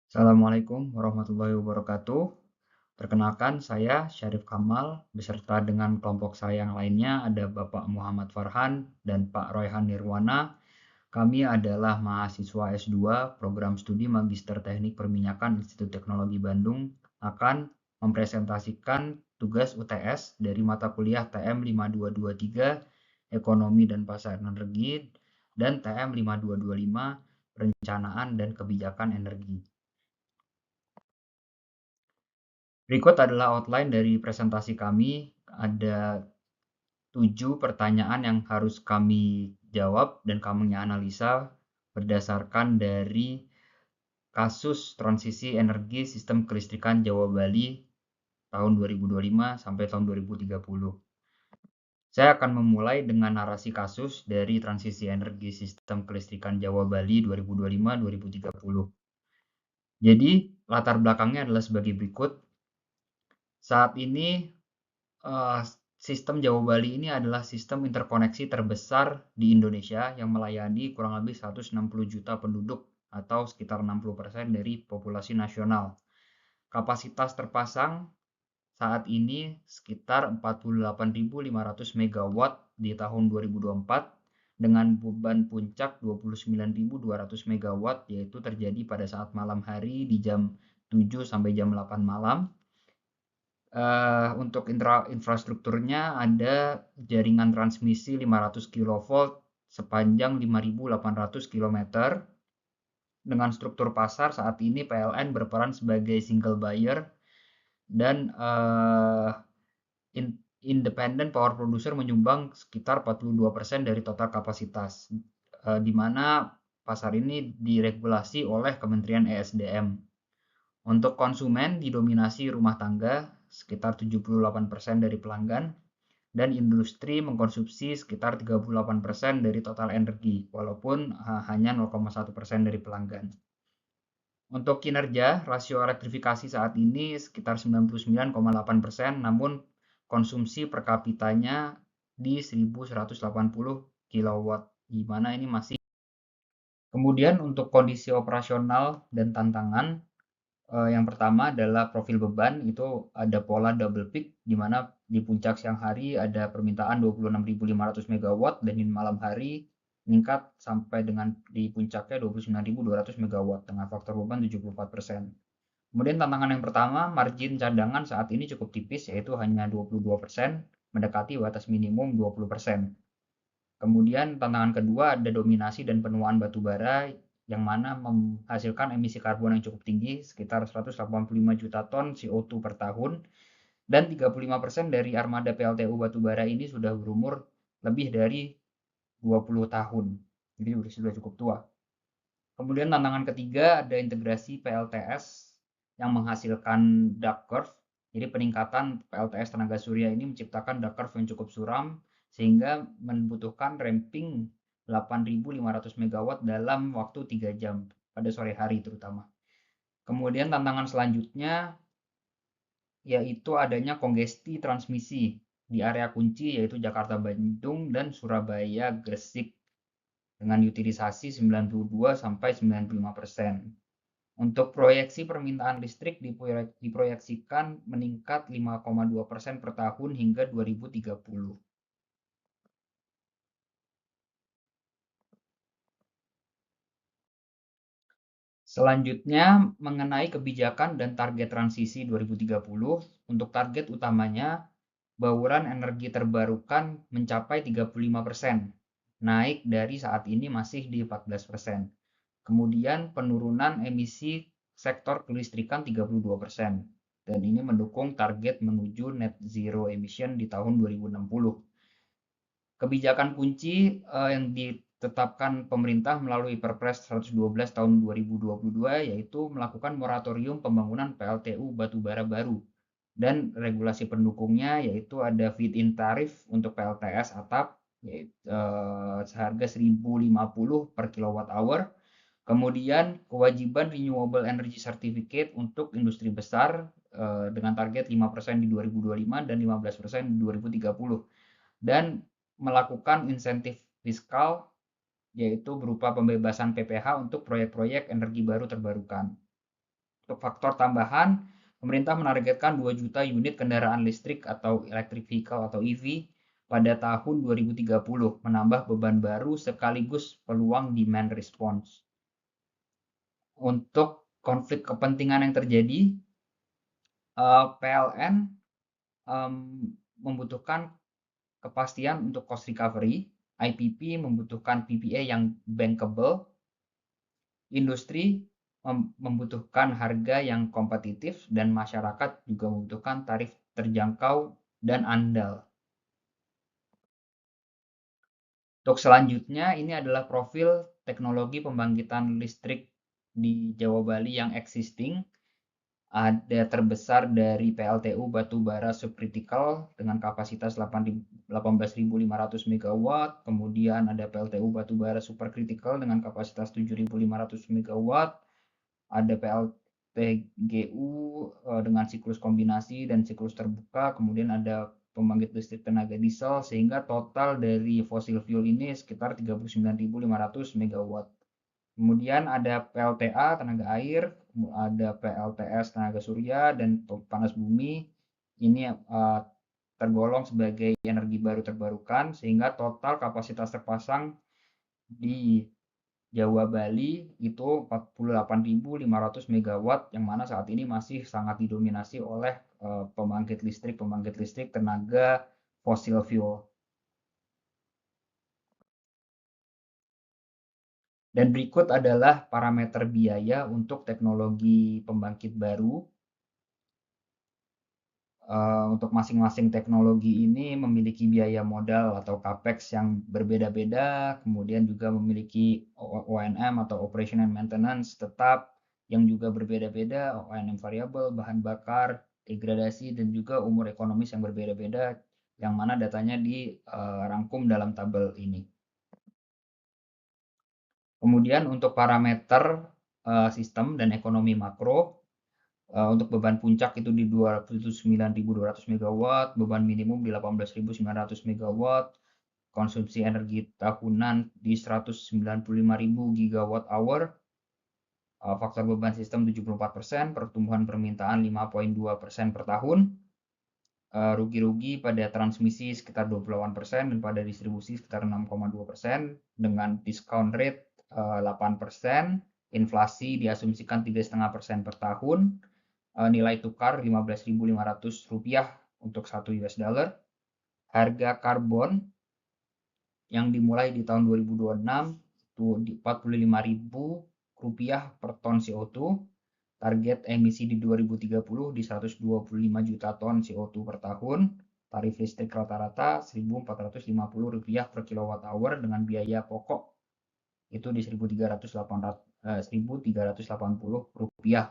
Assalamualaikum warahmatullahi wabarakatuh. Perkenalkan, saya Syarif Kamal beserta dengan kelompok saya yang lainnya ada Bapak Muhammad Farhan dan Pak Royhan Nirwana. Kami adalah mahasiswa S2 Program Studi Magister Teknik Perminyakan Institut Teknologi Bandung akan mempresentasikan tugas UTS dari mata kuliah TM 5223 Ekonomi dan Pasar Energi dan TM 5225 Perencanaan dan Kebijakan Energi. Berikut adalah outline dari presentasi kami. Ada 7 pertanyaan yang harus kami jawab dan kami analisa berdasarkan dari kasus transisi energi sistem kelistrikan Jawa Bali tahun 2025 sampai tahun 2030. Saya akan memulai dengan narasi kasus dari transisi energi sistem kelistrikan Jawa Bali 2025-2030. Jadi, latar belakangnya adalah sebagai berikut. Saat ini eh, sistem Jawa Bali ini adalah sistem interkoneksi terbesar di Indonesia yang melayani kurang lebih 160 juta penduduk atau sekitar 60% dari populasi nasional. Kapasitas terpasang saat ini sekitar 48.500 megawatt di tahun 2024 dengan beban puncak 29.200 megawatt yaitu terjadi pada saat malam hari di jam 7 sampai jam 8 malam. Untuk infrastrukturnya ada jaringan transmisi 500 kV sepanjang 5.800 km. Dengan struktur pasar saat ini PLN berperan sebagai single buyer dan independent power producer menyumbang sekitar 42% dari total kapasitas, di mana pasar ini diregulasi oleh Kementerian ESDM. Untuk konsumen didominasi rumah tangga sekitar 78% dari pelanggan dan industri mengkonsumsi sekitar 38% dari total energi walaupun hanya 0,1% dari pelanggan. Untuk kinerja, rasio elektrifikasi saat ini sekitar 99,8%, namun konsumsi per kapitanya di 1.180 kW, di mana ini masih. Kemudian untuk kondisi operasional dan tantangan, yang pertama adalah profil beban, itu ada pola double peak, di mana di puncak siang hari ada permintaan 26.500 MW dan di malam hari meningkat sampai dengan di puncaknya 29.200 MW dengan faktor beban 74%. Kemudian tantangan yang pertama, margin cadangan saat ini cukup tipis, yaitu hanya 22%, mendekati batas minimum 20%. Kemudian tantangan kedua ada dominasi dan penuaan batu bara yang mana menghasilkan emisi karbon yang cukup tinggi, sekitar 185 juta ton CO2 per tahun, dan 35% dari armada PLTU batubara ini sudah berumur lebih dari 20 tahun. Jadi sudah cukup tua. Kemudian tantangan ketiga ada integrasi PLTS yang menghasilkan duck curve. Jadi peningkatan PLTS tenaga surya ini menciptakan duck curve yang cukup suram sehingga membutuhkan ramping 8.500 MW dalam waktu 3 jam pada sore hari terutama. Kemudian tantangan selanjutnya yaitu adanya kongesti transmisi di area kunci yaitu Jakarta Bandung dan Surabaya Gresik dengan utilisasi 92 sampai 95%. Untuk proyeksi permintaan listrik diproyeksikan meningkat 5,2% per tahun hingga 2030. Selanjutnya mengenai kebijakan dan target transisi 2030, untuk target utamanya bauran energi terbarukan mencapai 35%, naik dari saat ini masih di 14%. Kemudian penurunan emisi sektor kelistrikan 32%. Dan ini mendukung target menuju net zero emission di tahun 2060. Kebijakan kunci yang ditetapkan pemerintah melalui Perpres 112 tahun 2022 yaitu melakukan moratorium pembangunan PLTU batubara baru dan regulasi pendukungnya yaitu ada feed-in tarif untuk PLTS atap yaitu seharga 1.050 per kilowatt hour. Kemudian kewajiban renewable energy certificate untuk industri besar dengan target 5% di 2025 dan 15% di 2030. Dan melakukan insentif fiskal yaitu berupa pembebasan PPh untuk proyek-proyek energi baru terbarukan. Untuk faktor tambahan, pemerintah menargetkan 2 juta unit kendaraan listrik atau electric vehicle atau EV pada tahun 2030, menambah beban baru sekaligus peluang demand response. Untuk konflik kepentingan yang terjadi, PLN membutuhkan kepastian untuk cost recovery, IPP membutuhkan PPA yang bankable, industri membutuhkan harga yang kompetitif, dan masyarakat juga membutuhkan tarif terjangkau dan andal. Untuk selanjutnya, ini adalah profil teknologi pembangkitan listrik di Jawa Bali yang existing. Ada terbesar dari PLTU batubara subkritikal dengan kapasitas 18.500 MW, kemudian ada PLTU batubara superkritikal dengan kapasitas 7.500 MW, ada PLTGU dengan siklus kombinasi dan siklus terbuka, kemudian ada pembangkit listrik tenaga diesel, sehingga total dari fossil fuel ini sekitar 39.500 MW. Kemudian ada PLTA tenaga air, ada PLTS tenaga surya, dan panas bumi. Ini tergolong sebagai energi baru terbarukan, sehingga total kapasitas terpasang di Jawa Bali itu 48.500 MW, yang mana saat ini masih sangat didominasi oleh pembangkit listrik tenaga fosil fuel. Dan berikut adalah parameter biaya untuk teknologi pembangkit baru. Untuk masing-masing teknologi ini memiliki biaya modal atau capex yang berbeda-beda, kemudian juga memiliki O&M atau operation and maintenance tetap yang juga berbeda-beda, O&M variabel, bahan bakar, degradasi, dan juga umur ekonomis yang berbeda-beda, yang mana datanya dirangkum dalam tabel ini. Kemudian untuk parameter sistem dan ekonomi makro, untuk beban puncak itu di 29.200 MW, beban minimum di 18.900 MW, konsumsi energi tahunan di 195.000 GWh, faktor beban sistem 74%, pertumbuhan permintaan 5,2% per tahun, rugi-rugi pada transmisi sekitar 28% dan pada distribusi sekitar 6,2%, dengan discount rate 8%, inflasi diasumsikan 3,5% per tahun, nilai tukar Rp15.500 untuk 1 US dollar, harga karbon yang dimulai di tahun 2026 itu di Rp45.000 per ton CO2, target emisi di 2030 di 125 juta ton CO2 per tahun, tarif listrik rata-rata Rp1.450 per kWh dengan biaya pokok itu di Rp1.380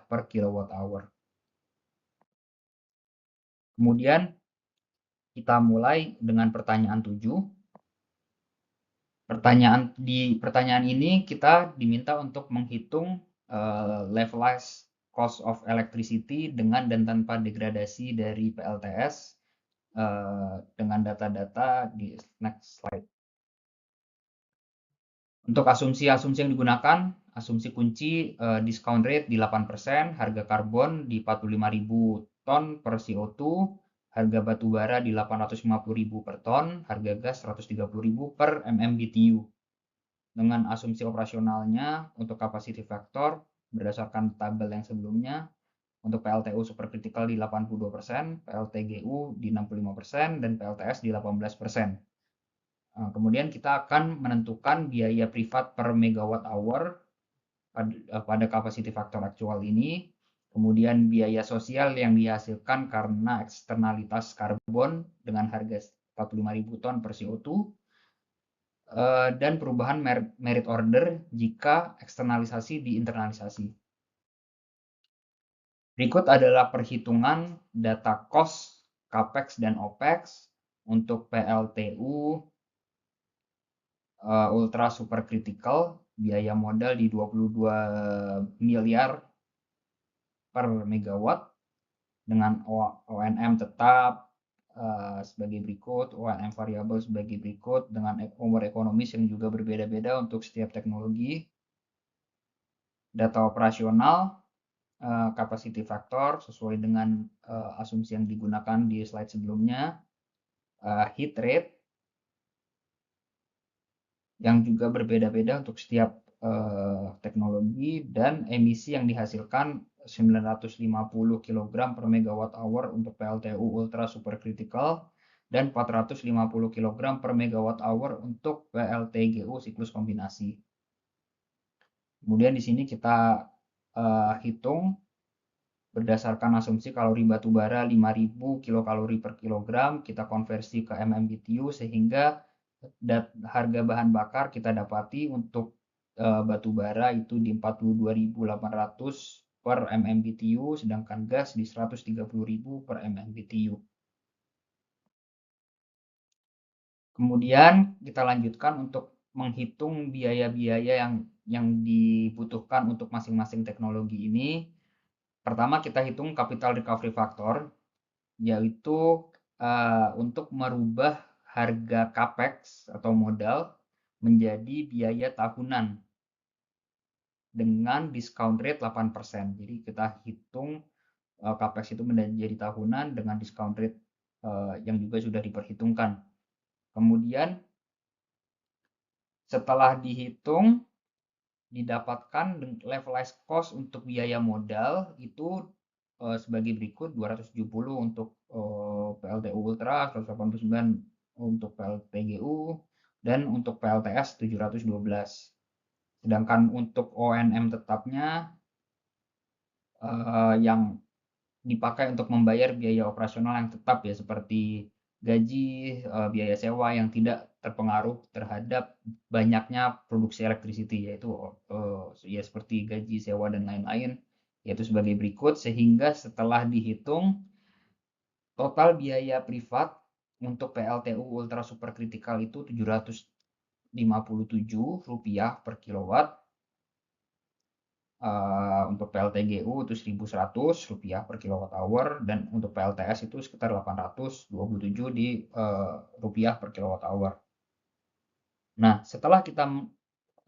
per kWh. Kemudian kita mulai dengan pertanyaan 7. Pertanyaan ini kita diminta untuk menghitung levelized cost of electricity dengan dan tanpa degradasi dari PLTS dengan data-data di next slide. Untuk asumsi-asumsi yang digunakan, asumsi kunci discount rate di 8%, harga karbon di 45.000 ton per CO2, harga batu bara di 850.000 per ton, harga gas 130.000 per MMBTU. Dengan asumsi operasionalnya untuk capacity factor berdasarkan tabel yang sebelumnya, untuk PLTU superkritikal di 82%, PLTGU di 65%, dan PLTS di 18%. Kemudian kita akan menentukan biaya privat per megawatt hour pada capacity factor aktual ini, kemudian biaya sosial yang dihasilkan karena eksternalitas karbon dengan harga 45.000 ton per CO2, dan perubahan merit order jika eksternalisasi diinternalisasi. Berikut adalah perhitungan data cost, capex, dan opex untuk PLTU ultra superkritikal, biaya modal di 22 miliar per megawatt, dengan O&M tetap sebagai berikut, O&M variabel sebagai berikut, dengan umur ekonomis yang juga berbeda-beda untuk setiap teknologi. Data operasional capacity factor sesuai dengan asumsi yang digunakan di slide sebelumnya, heat rate yang juga berbeda-beda untuk setiap teknologi, dan emisi yang dihasilkan 950 kg per megawatt hour untuk PLTU ultra supercritical dan 450 kg per megawatt hour untuk PLTGU siklus kombinasi. Kemudian di sini kita hitung berdasarkan asumsi kalori batu bara 5000 kilokalori per kilogram, kita konversi ke MMBTU sehingga harga bahan bakar kita dapati untuk batu bara itu di 42.800 per MMBTU, sedangkan gas di 130.000 per MMBTU. Kemudian kita lanjutkan untuk menghitung biaya-biaya yang dibutuhkan untuk masing-masing teknologi ini. Pertama kita hitung capital recovery factor, yaitu untuk merubah harga capex atau modal menjadi biaya tahunan dengan discount rate 8%. Jadi kita hitung capex itu menjadi tahunan dengan discount rate yang juga sudah diperhitungkan. Kemudian setelah dihitung didapatkan levelized cost untuk biaya modal itu sebagai berikut: 270 untuk PLTU Ultra, 189 untuk PLTGU, dan untuk PLTS 712. Sedangkan untuk O&M tetapnya yang dipakai untuk membayar biaya operasional yang tetap ya, seperti gaji, biaya sewa yang tidak terpengaruh terhadap banyaknya produksi electricity, yaitu ya seperti gaji, sewa, dan lain-lain, yaitu sebagai berikut. Sehingga setelah dihitung total biaya privat untuk PLTU ultra supercritical itu Rp757 per kilowatt. Untuk PLTGU itu Rp1.100 per kilowatt hour, dan untuk PLTS itu sekitar Rp827 rupiah per kilowatt hour. Nah, setelah kita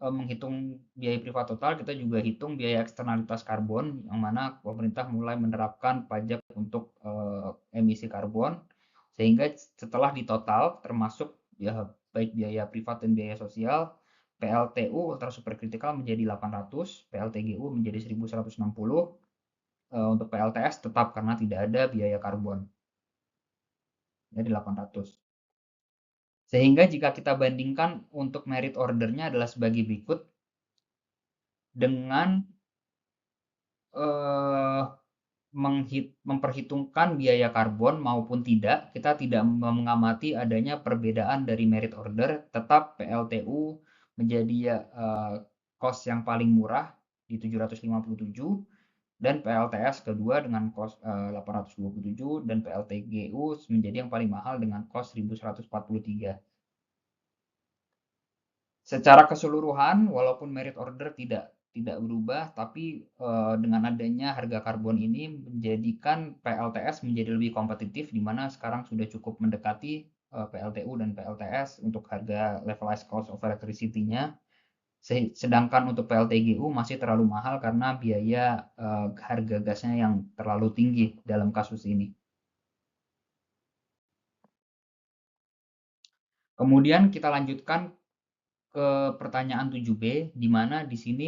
menghitung biaya privat total, kita juga hitung biaya eksternalitas karbon, yang mana pemerintah mulai menerapkan pajak untuk emisi karbon, sehingga setelah ditotal termasuk ya baik biaya privat dan biaya sosial, PLTU ultra supercritical menjadi 800, PLTGU menjadi 1160, untuk PLTS tetap karena tidak ada biaya karbon, jadi 800. Sehingga jika kita bandingkan untuk merit ordernya adalah sebagai berikut: dengan memperhitungkan biaya karbon maupun tidak, kita tidak mengamati adanya perbedaan dari merit order, tetap PLTU menjadi cost yang paling murah di 757, dan PLTS kedua dengan cost 827, dan PLTGU menjadi yang paling mahal dengan cost 1143. Secara keseluruhan, walaupun merit order tidak berubah, tapi dengan adanya harga karbon ini menjadikan PLTS menjadi lebih kompetitif, di mana sekarang sudah cukup mendekati PLTU dan PLTS untuk harga levelized cost of electricity-nya. Sedangkan untuk PLTGU masih terlalu mahal karena biaya harga gasnya yang terlalu tinggi dalam kasus ini. Kemudian kita lanjutkan ke pertanyaan 7B, di mana di sini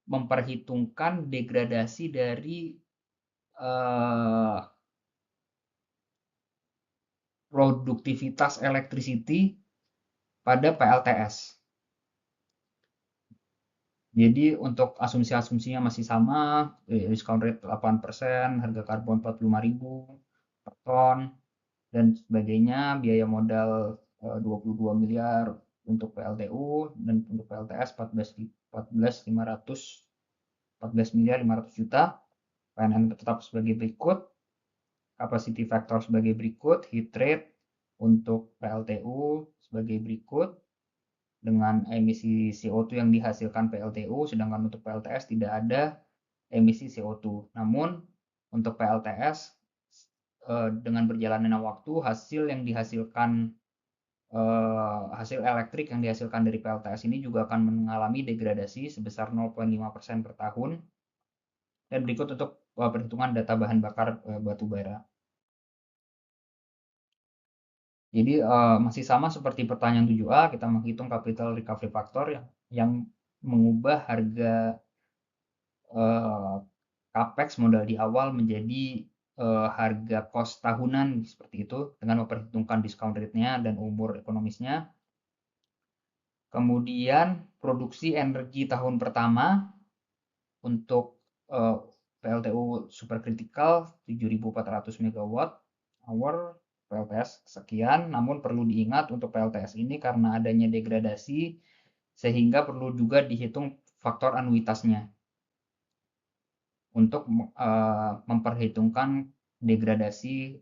memperhitungkan degradasi dari produktivitas electricity pada PLTS. Jadi untuk asumsi-asumsinya masih sama, discount rate 8%, harga karbon 45.000 per ton, dan sebagainya, biaya modal 22 miliar untuk PLTU, dan untuk PLTS 14 miliar 500 juta. PNN tetap sebagai berikut, capacity factor sebagai berikut, heat rate untuk PLTU sebagai berikut dengan emisi CO2 yang dihasilkan PLTU, sedangkan untuk PLTS tidak ada emisi CO2. Namun untuk PLTS dengan berjalannya waktu, hasil yang dihasilkan hasil elektrik yang dihasilkan dari PLTS ini juga akan mengalami degradasi sebesar 0,5% per tahun. Dan berikut untuk perhitungan data bahan bakar batu bara. Jadi masih sama seperti pertanyaan 7A, kita menghitung capital recovery factor yang mengubah harga capex modal di awal menjadi harga cost tahunan seperti itu dengan memperhitungkan discount rate-nya dan umur ekonomisnya. Kemudian produksi energi tahun pertama untuk PLTU superkritikal 7.400 MW hour, PLTS sekian, namun perlu diingat untuk PLTS ini karena adanya degradasi sehingga perlu juga dihitung faktor anuitasnya untuk memperhitungkan degradasi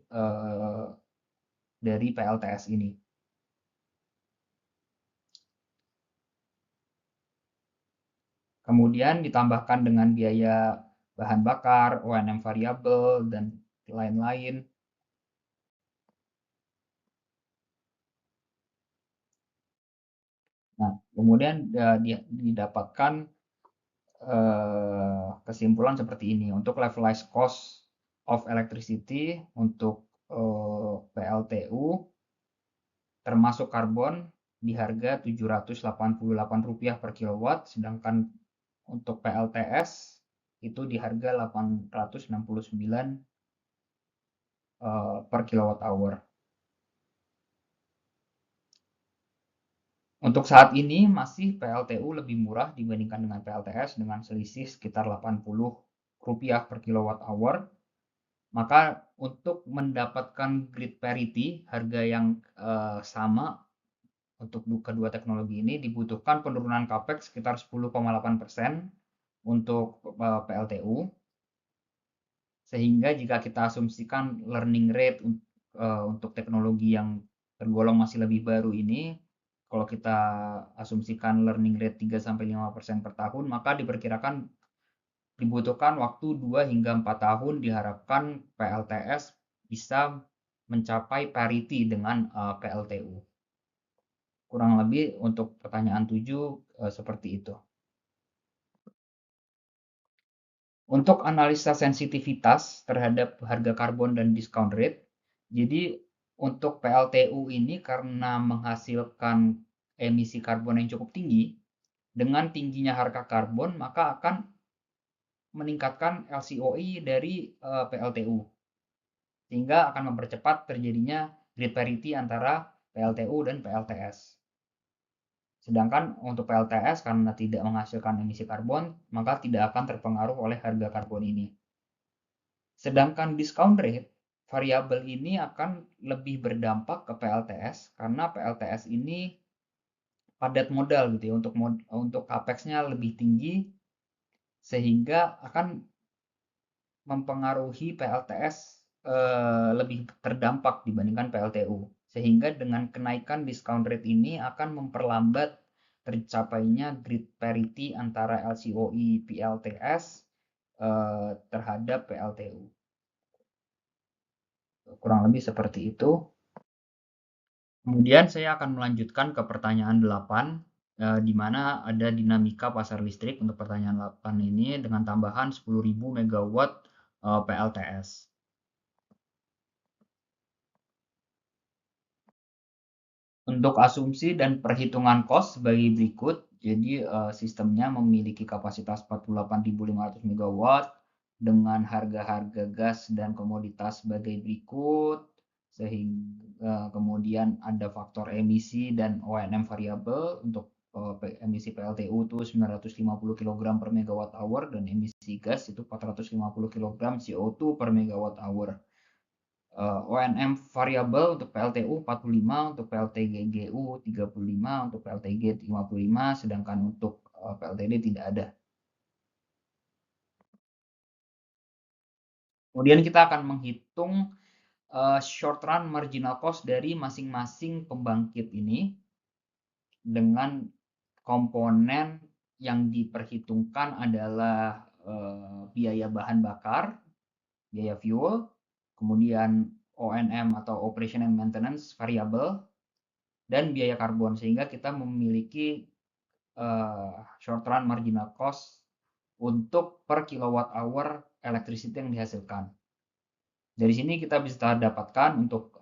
dari PLTS ini. Kemudian ditambahkan dengan biaya bahan bakar, O&M variabel, dan lain-lain. Nah, kemudian didapatkan kesimpulan seperti ini. Untuk levelized cost of electricity untuk PLTU termasuk karbon di harga Rp788 per kilowatt, sedangkan untuk PLTS itu di harga Rp869 per kilowatt hour. Untuk saat ini masih PLTU lebih murah dibandingkan dengan PLTS dengan selisih sekitar Rp80 per kilowatt hour. Maka untuk mendapatkan grid parity, harga yang sama untuk kedua teknologi ini dibutuhkan penurunan capex sekitar 10,8% untuk PLTU. Sehingga jika kita asumsikan learning rate untuk teknologi yang tergolong masih lebih baru ini, kalau kita asumsikan learning rate 3-5% per tahun, maka diperkirakan dibutuhkan waktu 2 hingga 4 tahun, diharapkan PLTS bisa mencapai parity dengan PLTU. Kurang lebih untuk pertanyaan 7 seperti itu. Untuk analisa sensitivitas terhadap harga karbon dan discount rate, jadi untuk PLTU ini karena menghasilkan emisi karbon yang cukup tinggi, dengan tingginya harga karbon maka akan meningkatkan LCOE dari PLTU, sehingga akan mempercepat terjadinya grid parity antara PLTU dan PLTS. Sedangkan untuk PLTS karena tidak menghasilkan emisi karbon, maka tidak akan terpengaruh oleh harga karbon ini. Sedangkan discount rate variabel ini akan lebih berdampak ke PLTS karena PLTS ini padat modal gitu ya, untuk capex-nya lebih tinggi sehingga akan mempengaruhi PLTS lebih terdampak dibandingkan PLTU. Sehingga dengan kenaikan discount rate ini akan memperlambat tercapainya grid parity antara LCOE PLTS terhadap PLTU. Kurang lebih seperti itu. Kemudian saya akan melanjutkan ke pertanyaan 8, di mana ada dinamika pasar listrik untuk pertanyaan 8 ini dengan tambahan 10.000 MW PLTS. Untuk asumsi dan perhitungan cost sebagai berikut. Jadi sistemnya memiliki kapasitas 48.500 MW dengan harga-harga gas dan komoditas sebagai berikut, sehingga kemudian ada faktor emisi dan O&M variabel. Untuk emisi PLTU itu 950 kg per megawatt hour dan emisi gas itu 450 kg CO2 per megawatt hour. O&M variabel untuk PLTU 45, untuk PLTGGU 35, untuk PLTG 55, sedangkan untuk PLTD tidak ada. Kemudian kita akan menghitung short run marginal cost dari masing-masing pembangkit ini dengan komponen yang diperhitungkan adalah biaya bahan bakar, biaya fuel, kemudian O&M atau operation and maintenance variable, dan biaya karbon, sehingga kita memiliki short run marginal cost untuk per kilowatt hour electricity yang dihasilkan. Dari sini kita bisa dapatkan untuk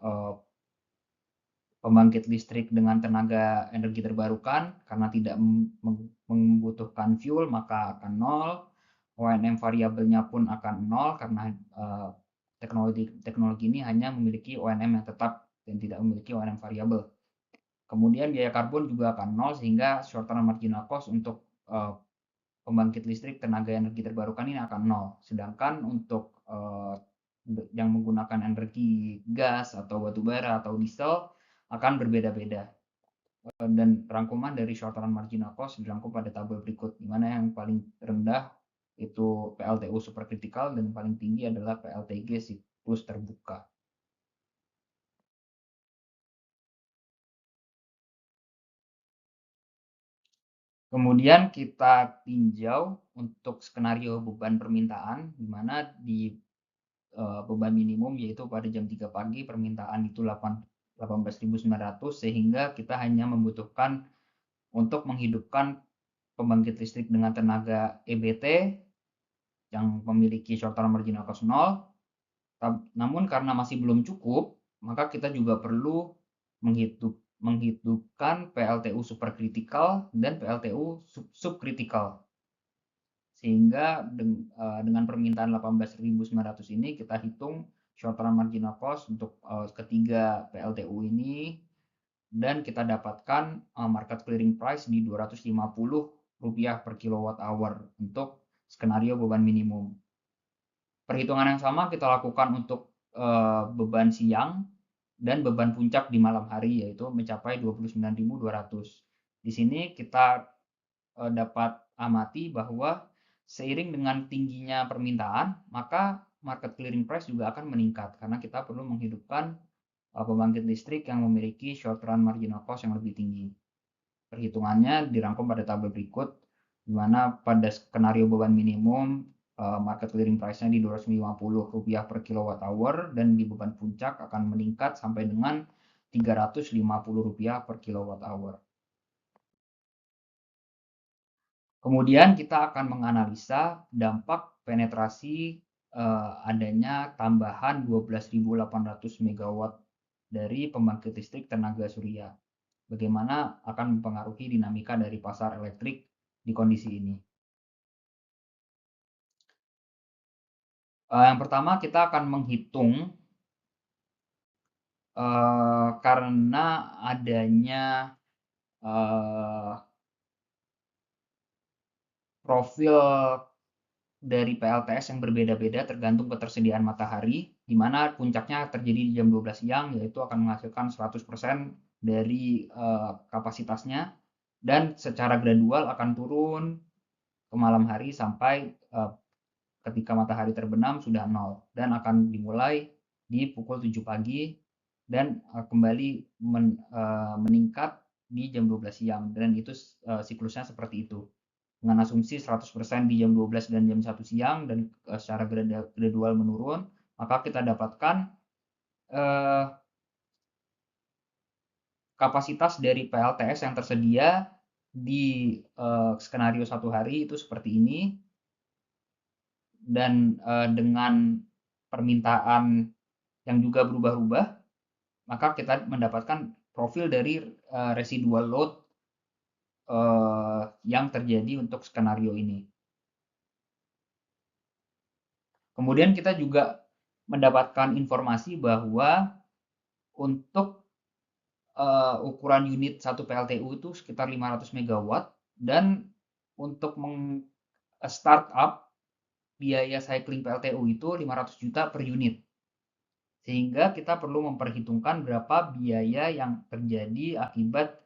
pembangkit listrik dengan tenaga energi terbarukan karena tidak membutuhkan fuel maka akan nol. O&M variabelnya pun akan nol karena teknologi ini hanya memiliki O&M yang tetap dan tidak memiliki O&M variabel. Kemudian biaya karbon juga akan nol sehingga short term marginal cost untuk pembangkit listrik tenaga energi terbarukan ini akan nol. Sedangkan untuk yang menggunakan energi gas atau batu bara atau diesel akan berbeda-beda. Dan rangkuman dari short run marginal cost dirangkum pada tabel berikut, di mana yang paling rendah itu PLTU superkritikal dan paling tinggi adalah PLTG siklus terbuka. Kemudian kita tinjau untuk skenario beban permintaan, di mana di beban minimum yaitu pada jam 3 pagi permintaan itu 18.900 sehingga kita hanya membutuhkan untuk menghidupkan pembangkit listrik dengan tenaga EBT yang memiliki short term marginal cost 0. Namun karena masih belum cukup, maka kita juga perlu menghidupkan PLTU superkritikal dan PLTU subkritikal. Sehingga dengan permintaan 18.900 ini kita hitung short term marginal cost untuk ketiga PLTU ini dan kita dapatkan market clearing price di Rp250 per kilowatt hour untuk skenario beban minimum. Perhitungan yang sama kita lakukan untuk beban siang dan beban puncak di malam hari yaitu mencapai 29.200. Di sini kita dapat amati bahwa seiring dengan tingginya permintaan, maka market clearing price juga akan meningkat karena kita perlu menghidupkan pembangkit listrik yang memiliki short run marginal cost yang lebih tinggi. Perhitungannya dirangkum pada tabel berikut, di mana pada skenario beban minimum market clearing price-nya di Rp250 per kilowatt hour dan di beban puncak akan meningkat sampai dengan Rp350 per kilowatt hour. Kemudian kita akan menganalisa dampak penetrasi adanya tambahan 12.800 MW dari pembangkit listrik tenaga surya. Bagaimana akan mempengaruhi dinamika dari pasar elektrik di kondisi ini. Yang pertama kita akan menghitung karena adanya profil dari PLTS yang berbeda-beda tergantung ketersediaan matahari, di mana puncaknya terjadi di jam 12 siang, yaitu akan menghasilkan 100% dari kapasitasnya, dan secara gradual akan turun ke malam hari sampai ketika matahari terbenam sudah nol, dan akan dimulai di pukul 7 pagi dan kembali meningkat di jam 12 siang, dan itu siklusnya seperti itu. Dengan asumsi 100% di jam 12 dan jam 1 siang dan secara gradual menurun, maka kita dapatkan kapasitas dari PLTS yang tersedia di skenario 1 hari itu seperti ini, dan dengan permintaan yang juga berubah-ubah, maka kita mendapatkan profil dari residual load yang terjadi untuk skenario ini. Kemudian kita juga mendapatkan informasi bahwa untuk ukuran unit 1 PLTU itu sekitar 500 MW dan untuk startup biaya cycling PLTU itu 500 juta per unit. Sehingga kita perlu memperhitungkan berapa biaya yang terjadi akibat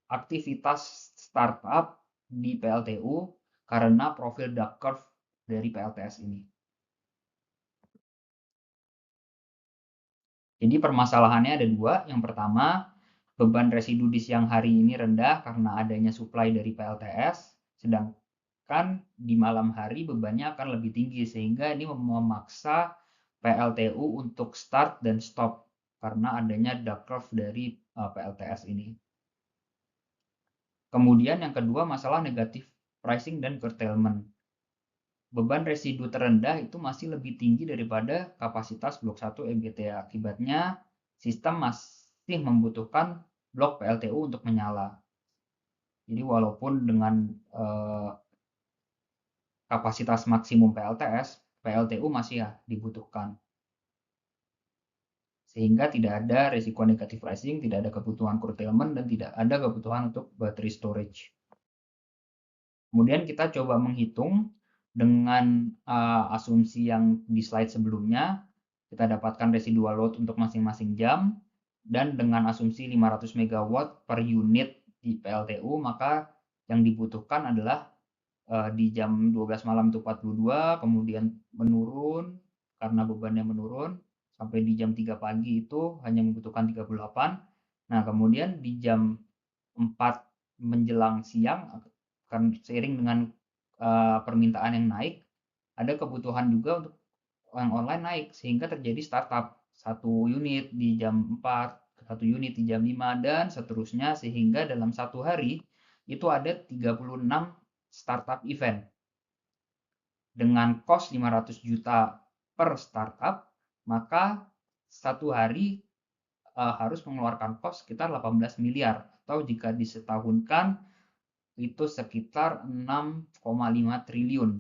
aktivitas startup di PLTU karena profil duck curve dari PLTS ini. Jadi permasalahannya ada dua. Yang pertama, beban residu di siang hari ini rendah karena adanya supply dari PLTS, sedangkan di malam hari bebannya akan lebih tinggi sehingga ini memaksa PLTU untuk start dan stop karena adanya duck curve dari PLTS ini. Kemudian yang kedua, masalah negatif pricing dan curtailment. Beban residu terendah itu masih lebih tinggi daripada kapasitas blok 1 EBTA. Akibatnya, sistem masih membutuhkan blok PLTU untuk menyala. Jadi walaupun dengan kapasitas maksimum PLTS, PLTU masih ya dibutuhkan. Sehingga tidak ada risiko negatif pricing, tidak ada kebutuhan curtailment, dan tidak ada kebutuhan untuk battery storage. Kemudian kita coba menghitung dengan asumsi yang di slide sebelumnya. Kita dapatkan residual load untuk masing-masing jam, dan dengan asumsi 500 MW per unit di PLTU, maka yang dibutuhkan adalah di jam 12 malam itu 42, kemudian menurun karena bebannya menurun sampai di jam 3 pagi itu hanya membutuhkan 38. Nah, kemudian di jam 4 menjelang siang, kan seiring dengan permintaan yang naik, ada kebutuhan juga untuk yang online naik, sehingga terjadi startup 1 unit di jam 4, 1 unit di jam 5, dan seterusnya, sehingga dalam satu hari itu ada 36 startup event dengan cost 500 juta per startup. Maka satu hari harus mengeluarkan cost sekitar 18 miliar, atau jika disetahunkan itu sekitar 6,5 triliun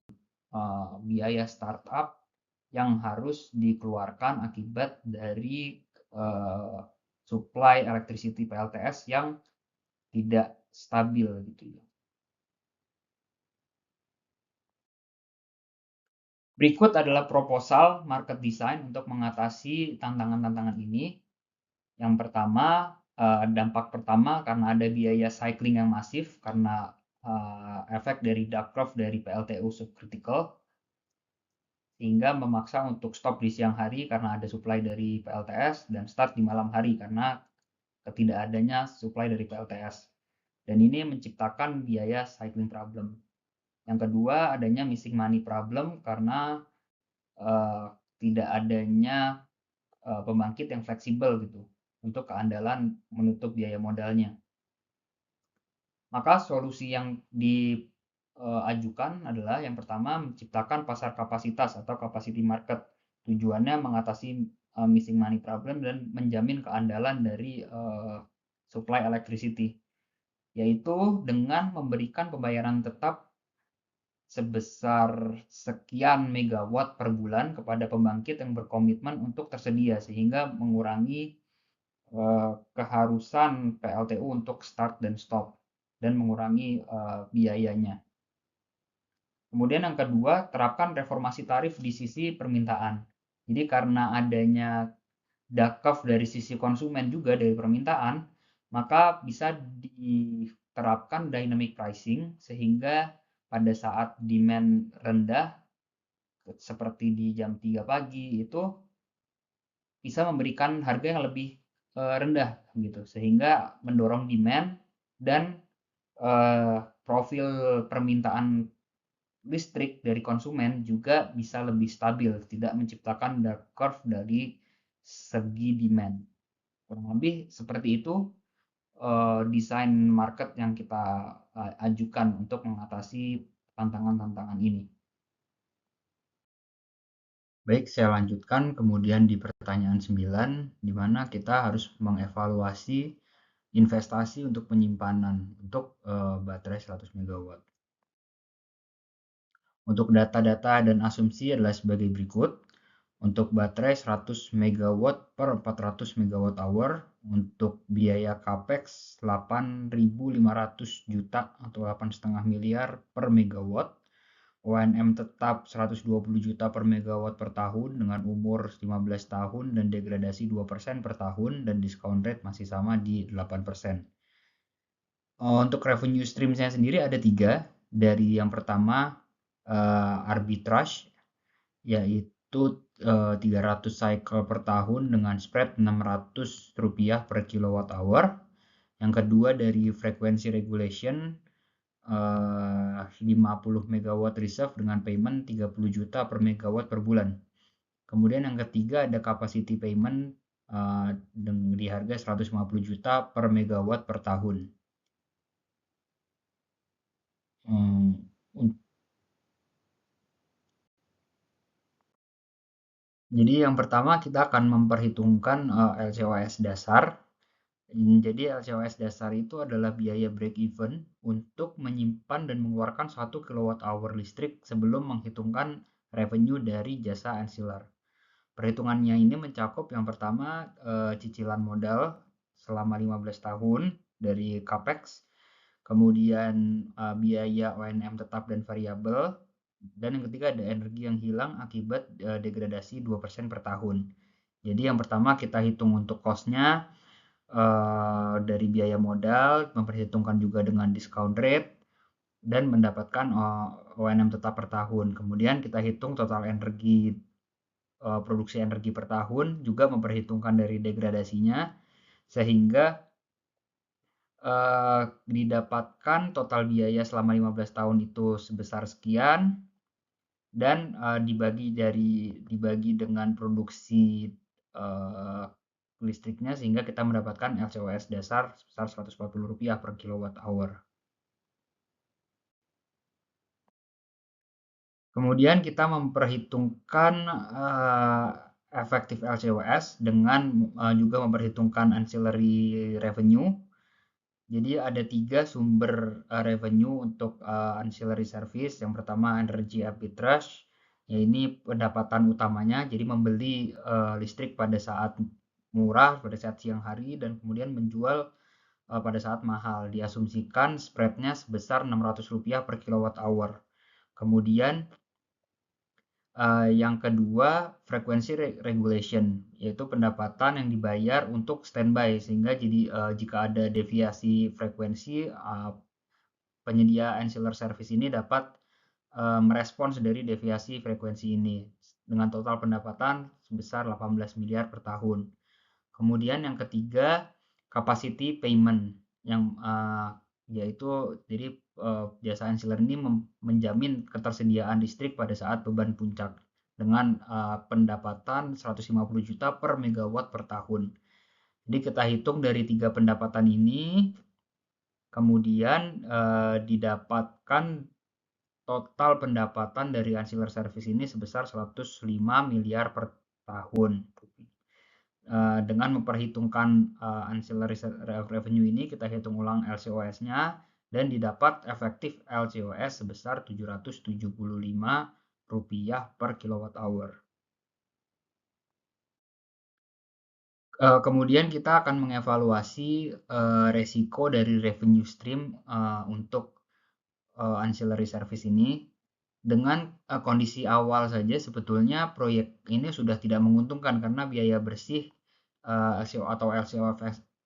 biaya startup yang harus dikeluarkan akibat dari supply electricity PLTS yang tidak stabil gitu ya. Berikut adalah proposal market design untuk mengatasi tantangan-tantangan ini. Yang pertama, dampak pertama karena ada biaya cycling yang masif karena efek dari dark curve dari PLTU subcritical, sehingga memaksa untuk stop di siang hari karena ada supply dari PLTS, dan start di malam hari karena ketidakadanya supply dari PLTS. Dan ini menciptakan biaya cycling problem. Yang kedua, adanya missing money problem karena tidak adanya pembangkit yang fleksibel gitu untuk keandalan menutup biaya modalnya. Maka solusi yang diajukan adalah yang pertama, menciptakan pasar kapasitas atau capacity market. Tujuannya mengatasi missing money problem dan menjamin keandalan dari supply electricity, yaitu dengan memberikan pembayaran tetap sebesar sekian megawatt per bulan kepada pembangkit yang berkomitmen untuk tersedia, sehingga mengurangi keharusan PLTU untuk start dan stop dan mengurangi biayanya. Kemudian yang kedua, terapkan reformasi tarif di sisi permintaan. Jadi karena adanya dark curve dari sisi konsumen juga dari permintaan, maka bisa diterapkan dynamic pricing sehingga pada saat demand rendah seperti di jam 3 pagi itu bisa memberikan harga yang lebih rendah gitu, sehingga mendorong demand dan profil permintaan listrik dari konsumen juga bisa lebih stabil, tidak menciptakan dark curve dari segi demand. Kurang lebih seperti itu desain market yang kita ajukan untuk mengatasi tantangan-tantangan ini. Baik, saya lanjutkan kemudian di pertanyaan 9, di mana kita harus mengevaluasi investasi untuk penyimpanan untuk baterai 100 MW. Untuk data-data dan asumsi adalah sebagai berikut. Untuk baterai 100 MW per 400 MWh, untuk biaya capex 8.500 juta atau 8,5 miliar per megawatt. ONM tetap 120 juta per megawatt per tahun dengan umur 15 tahun dan degradasi 2% per tahun, dan discount rate masih sama di 8%. Untuk revenue stream-nya sendiri ada 3. Dari yang pertama arbitrage, yaitu 300 cycle per tahun dengan spread 600 rupiah per kilowatt hour. Yang kedua dari frekuensi regulation, 50 MW reserve dengan payment 30 juta per megawatt per bulan. Kemudian yang ketiga ada capacity payment di harga 150 juta per megawatt per tahun. Jadi yang pertama kita akan memperhitungkan LCOS dasar. Jadi LCOS dasar itu adalah biaya break even untuk menyimpan dan mengeluarkan 1 kWh listrik sebelum menghitungkan revenue dari jasa ancillary. Perhitungannya ini mencakup yang pertama cicilan modal selama 15 tahun dari CAPEX, kemudian biaya O&M tetap dan variabel, dan yang ketiga ada energi yang hilang akibat degradasi 2% per tahun. Jadi yang pertama kita hitung untuk cost-nya dari biaya modal, memperhitungkan juga dengan discount rate, dan mendapatkan O&M tetap per tahun. Kemudian kita hitung total energi produksi energi per tahun, juga memperhitungkan dari degradasinya, sehingga didapatkan total biaya selama 15 tahun itu sebesar sekian, dan dibagi dengan produksi listriknya, sehingga kita mendapatkan LCOS dasar sebesar Rp140 per kWh. Kemudian kita memperhitungkan efektif LCOS dengan juga memperhitungkan ancillary revenue. Jadi ada 3 sumber revenue untuk ancillary service. Yang pertama energy arbitrage, ya ini pendapatan utamanya, jadi membeli listrik pada saat murah, pada saat siang hari, dan kemudian menjual pada saat mahal. Diasumsikan spreadnya sebesar Rp600 per kWh. Kemudian yang kedua, frequency regulation, yaitu pendapatan yang dibayar untuk standby, sehingga jadi jika ada deviasi frekuensi, penyedia ancillary service ini dapat merespons dari deviasi frekuensi ini dengan total pendapatan sebesar 18 miliar per tahun. Kemudian yang ketiga, capacity payment, yang yaitu jadi jasa ancillary ini menjamin ketersediaan listrik pada saat beban puncak dengan pendapatan 150 juta per megawatt per tahun. Jadi kita hitung dari 3 pendapatan ini, kemudian didapatkan total pendapatan dari ancillary service ini sebesar 105 miliar per tahun. Dengan memperhitungkan ancillary revenue ini, kita hitung ulang LCOS-nya, dan didapat efektif LCOS sebesar Rp775 per kWh. Kemudian kita akan mengevaluasi resiko dari revenue stream untuk ancillary service ini. Dengan kondisi awal saja sebetulnya proyek ini sudah tidak menguntungkan, karena biaya bersih LCO atau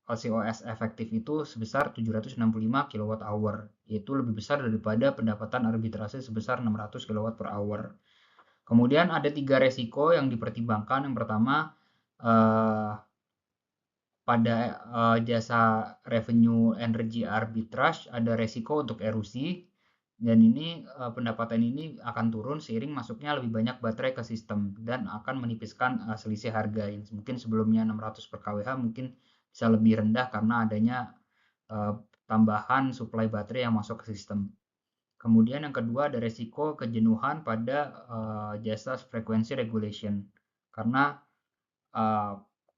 LCOS efektif itu sebesar 765 kWh, yaitu lebih besar daripada pendapatan arbitrase sebesar 600 kWh. Kemudian ada 3 resiko yang dipertimbangkan. Yang pertama, pada jasa revenue energy arbitrage ada resiko untuk erosi, dan ini pendapatan ini akan turun seiring masuknya lebih banyak baterai ke sistem dan akan menipiskan selisih harga yang mungkin sebelumnya 600 per kWh mungkin bisa lebih rendah karena adanya tambahan suplai baterai yang masuk ke sistem. Kemudian yang kedua ada resiko kejenuhan pada jasa frequency regulation, karena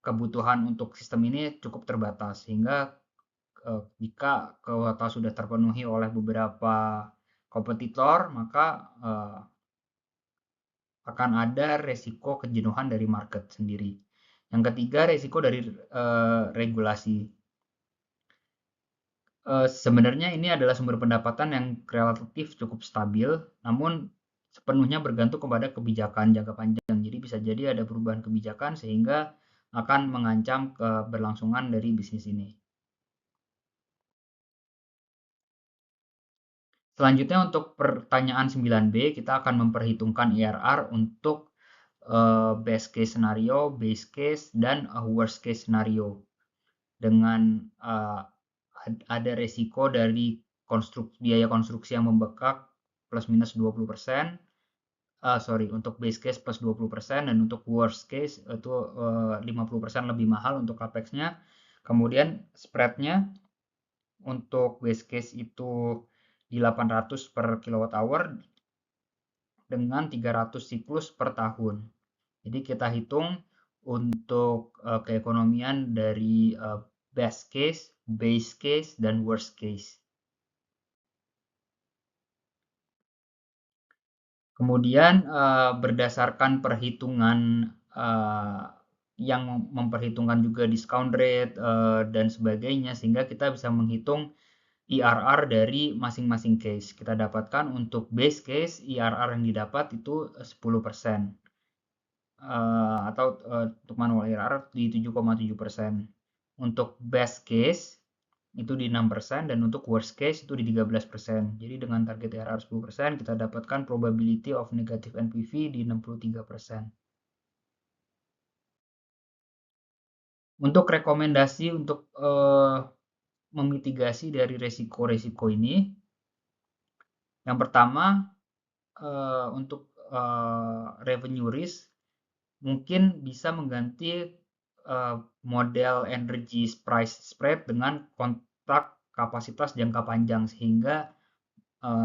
kebutuhan untuk sistem ini cukup terbatas, sehingga jika kuota sudah terpenuhi oleh beberapa kompetitor, maka akan ada resiko kejenuhan dari market sendiri. Yang ketiga, resiko dari regulasi. Sebenarnya ini adalah sumber pendapatan yang relatif cukup stabil, namun sepenuhnya bergantung kepada kebijakan jangka panjang. Jadi bisa jadi ada perubahan kebijakan sehingga akan mengancam keberlangsungan dari bisnis ini. Selanjutnya untuk pertanyaan 9B, kita akan memperhitungkan IRR untuk best case scenario, base case, dan worst case scenario. Dengan ada resiko dari biaya konstruksi yang membengkak plus minus 20%, untuk base case plus 20%, dan untuk worst case itu 50% lebih mahal untuk capex-nya. Kemudian spread-nya untuk base case itu di 800 per kilowatt hour dengan 300 siklus per tahun. Jadi kita hitung untuk keekonomian dari best case, base case, dan worst case. Kemudian berdasarkan perhitungan yang memperhitungkan juga discount rate dan sebagainya, sehingga kita bisa menghitung IRR dari masing-masing case. Kita dapatkan untuk base case, IRR yang didapat itu 10%. Atau untuk manual IRR di 7,7%. Untuk best case itu di 6% dan untuk worst case itu di 13%. Jadi dengan target IRR 10% kita dapatkan probability of negative NPV di 63%. Untuk rekomendasi untuk memitigasi dari resiko-resiko ini, yang pertama untuk revenue risk mungkin bisa mengganti model energy price spread dengan kontrak kapasitas jangka panjang, sehingga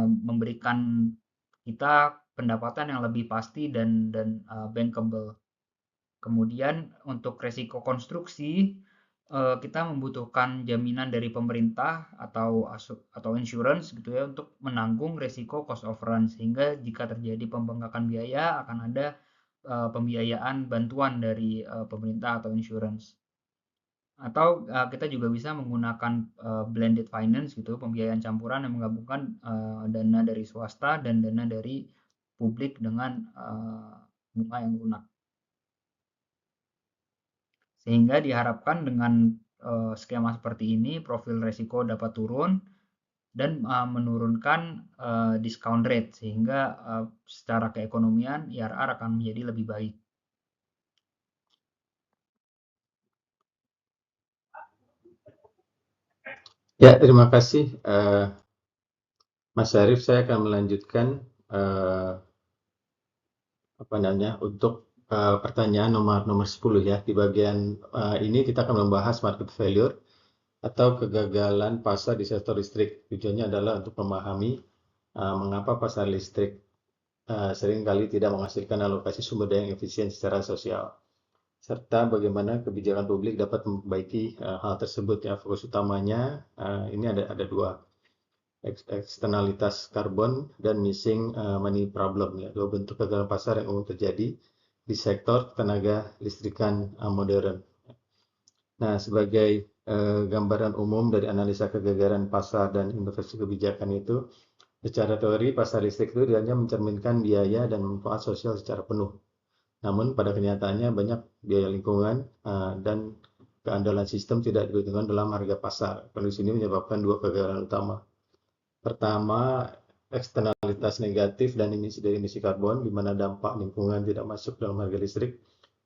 memberikan kita pendapatan yang lebih pasti dan bankable. Kemudian untuk resiko konstruksi kita membutuhkan jaminan dari pemerintah atau insurance gitu ya untuk menanggung resiko cost of run, sehingga jika terjadi pembengkakan biaya akan ada pembiayaan bantuan dari pemerintah atau insurance. Atau kita juga bisa menggunakan blended finance gitu, pembiayaan campuran yang menggabungkan dana dari swasta dan dana dari publik dengan bunga yang lunak. Sehingga diharapkan dengan skema seperti ini profil resiko dapat turun dan menurunkan discount rate, sehingga secara keekonomian IRR akan menjadi lebih baik. Ya, terima kasih Mas Syarif. Saya akan melanjutkan untuk pertanyaan nomor 10 ya. Di bagian ini kita akan membahas market failure atau kegagalan pasar di sektor listrik. Tujuannya adalah untuk memahami mengapa pasar listrik seringkali tidak menghasilkan alokasi sumber daya yang efisien secara sosial, serta bagaimana kebijakan publik dapat memperbaiki hal tersebut. Ya, fokus utamanya ini ada dua, eksternalitas karbon dan missing money problem, ya, dua bentuk kegagalan pasar yang umum terjadi di sektor tenaga listrikan modern. Nah, sebagai gambaran umum dari analisa kegagalan pasar dan inovasi kebijakan itu, secara teori pasar listrik itu hanya mencerminkan biaya dan manfaat sosial secara penuh. Namun pada kenyataannya banyak biaya lingkungan dan keandalan sistem tidak diperhitungkan dalam harga pasar. Kondisi ini menyebabkan dua kegagalan utama. Pertama, eksternalitas negatif dan emisi dari emisi karbon, di mana dampak lingkungan tidak masuk dalam harga listrik.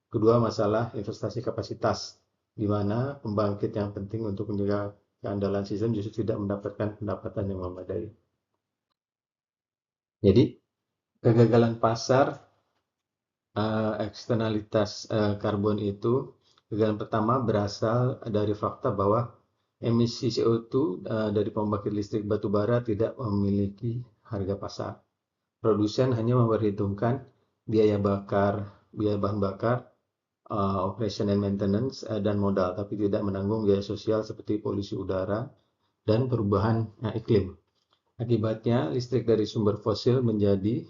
Kedua, masalah investasi kapasitas, di mana pembangkit yang penting untuk menjaga keandalan sistem justru tidak mendapatkan pendapatan yang memadai. Jadi, kegagalan pasar eksternalitas karbon itu, kegagalan pertama berasal dari fakta bahwa emisi CO2 dari pembangkit listrik batu bara tidak memiliki harga pasar. Produsen hanya memperhitungkan biaya bahan bakar, operation and maintenance, dan modal, tapi tidak menanggung biaya sosial seperti polusi udara dan perubahan iklim. Akibatnya, listrik dari sumber fosil menjadi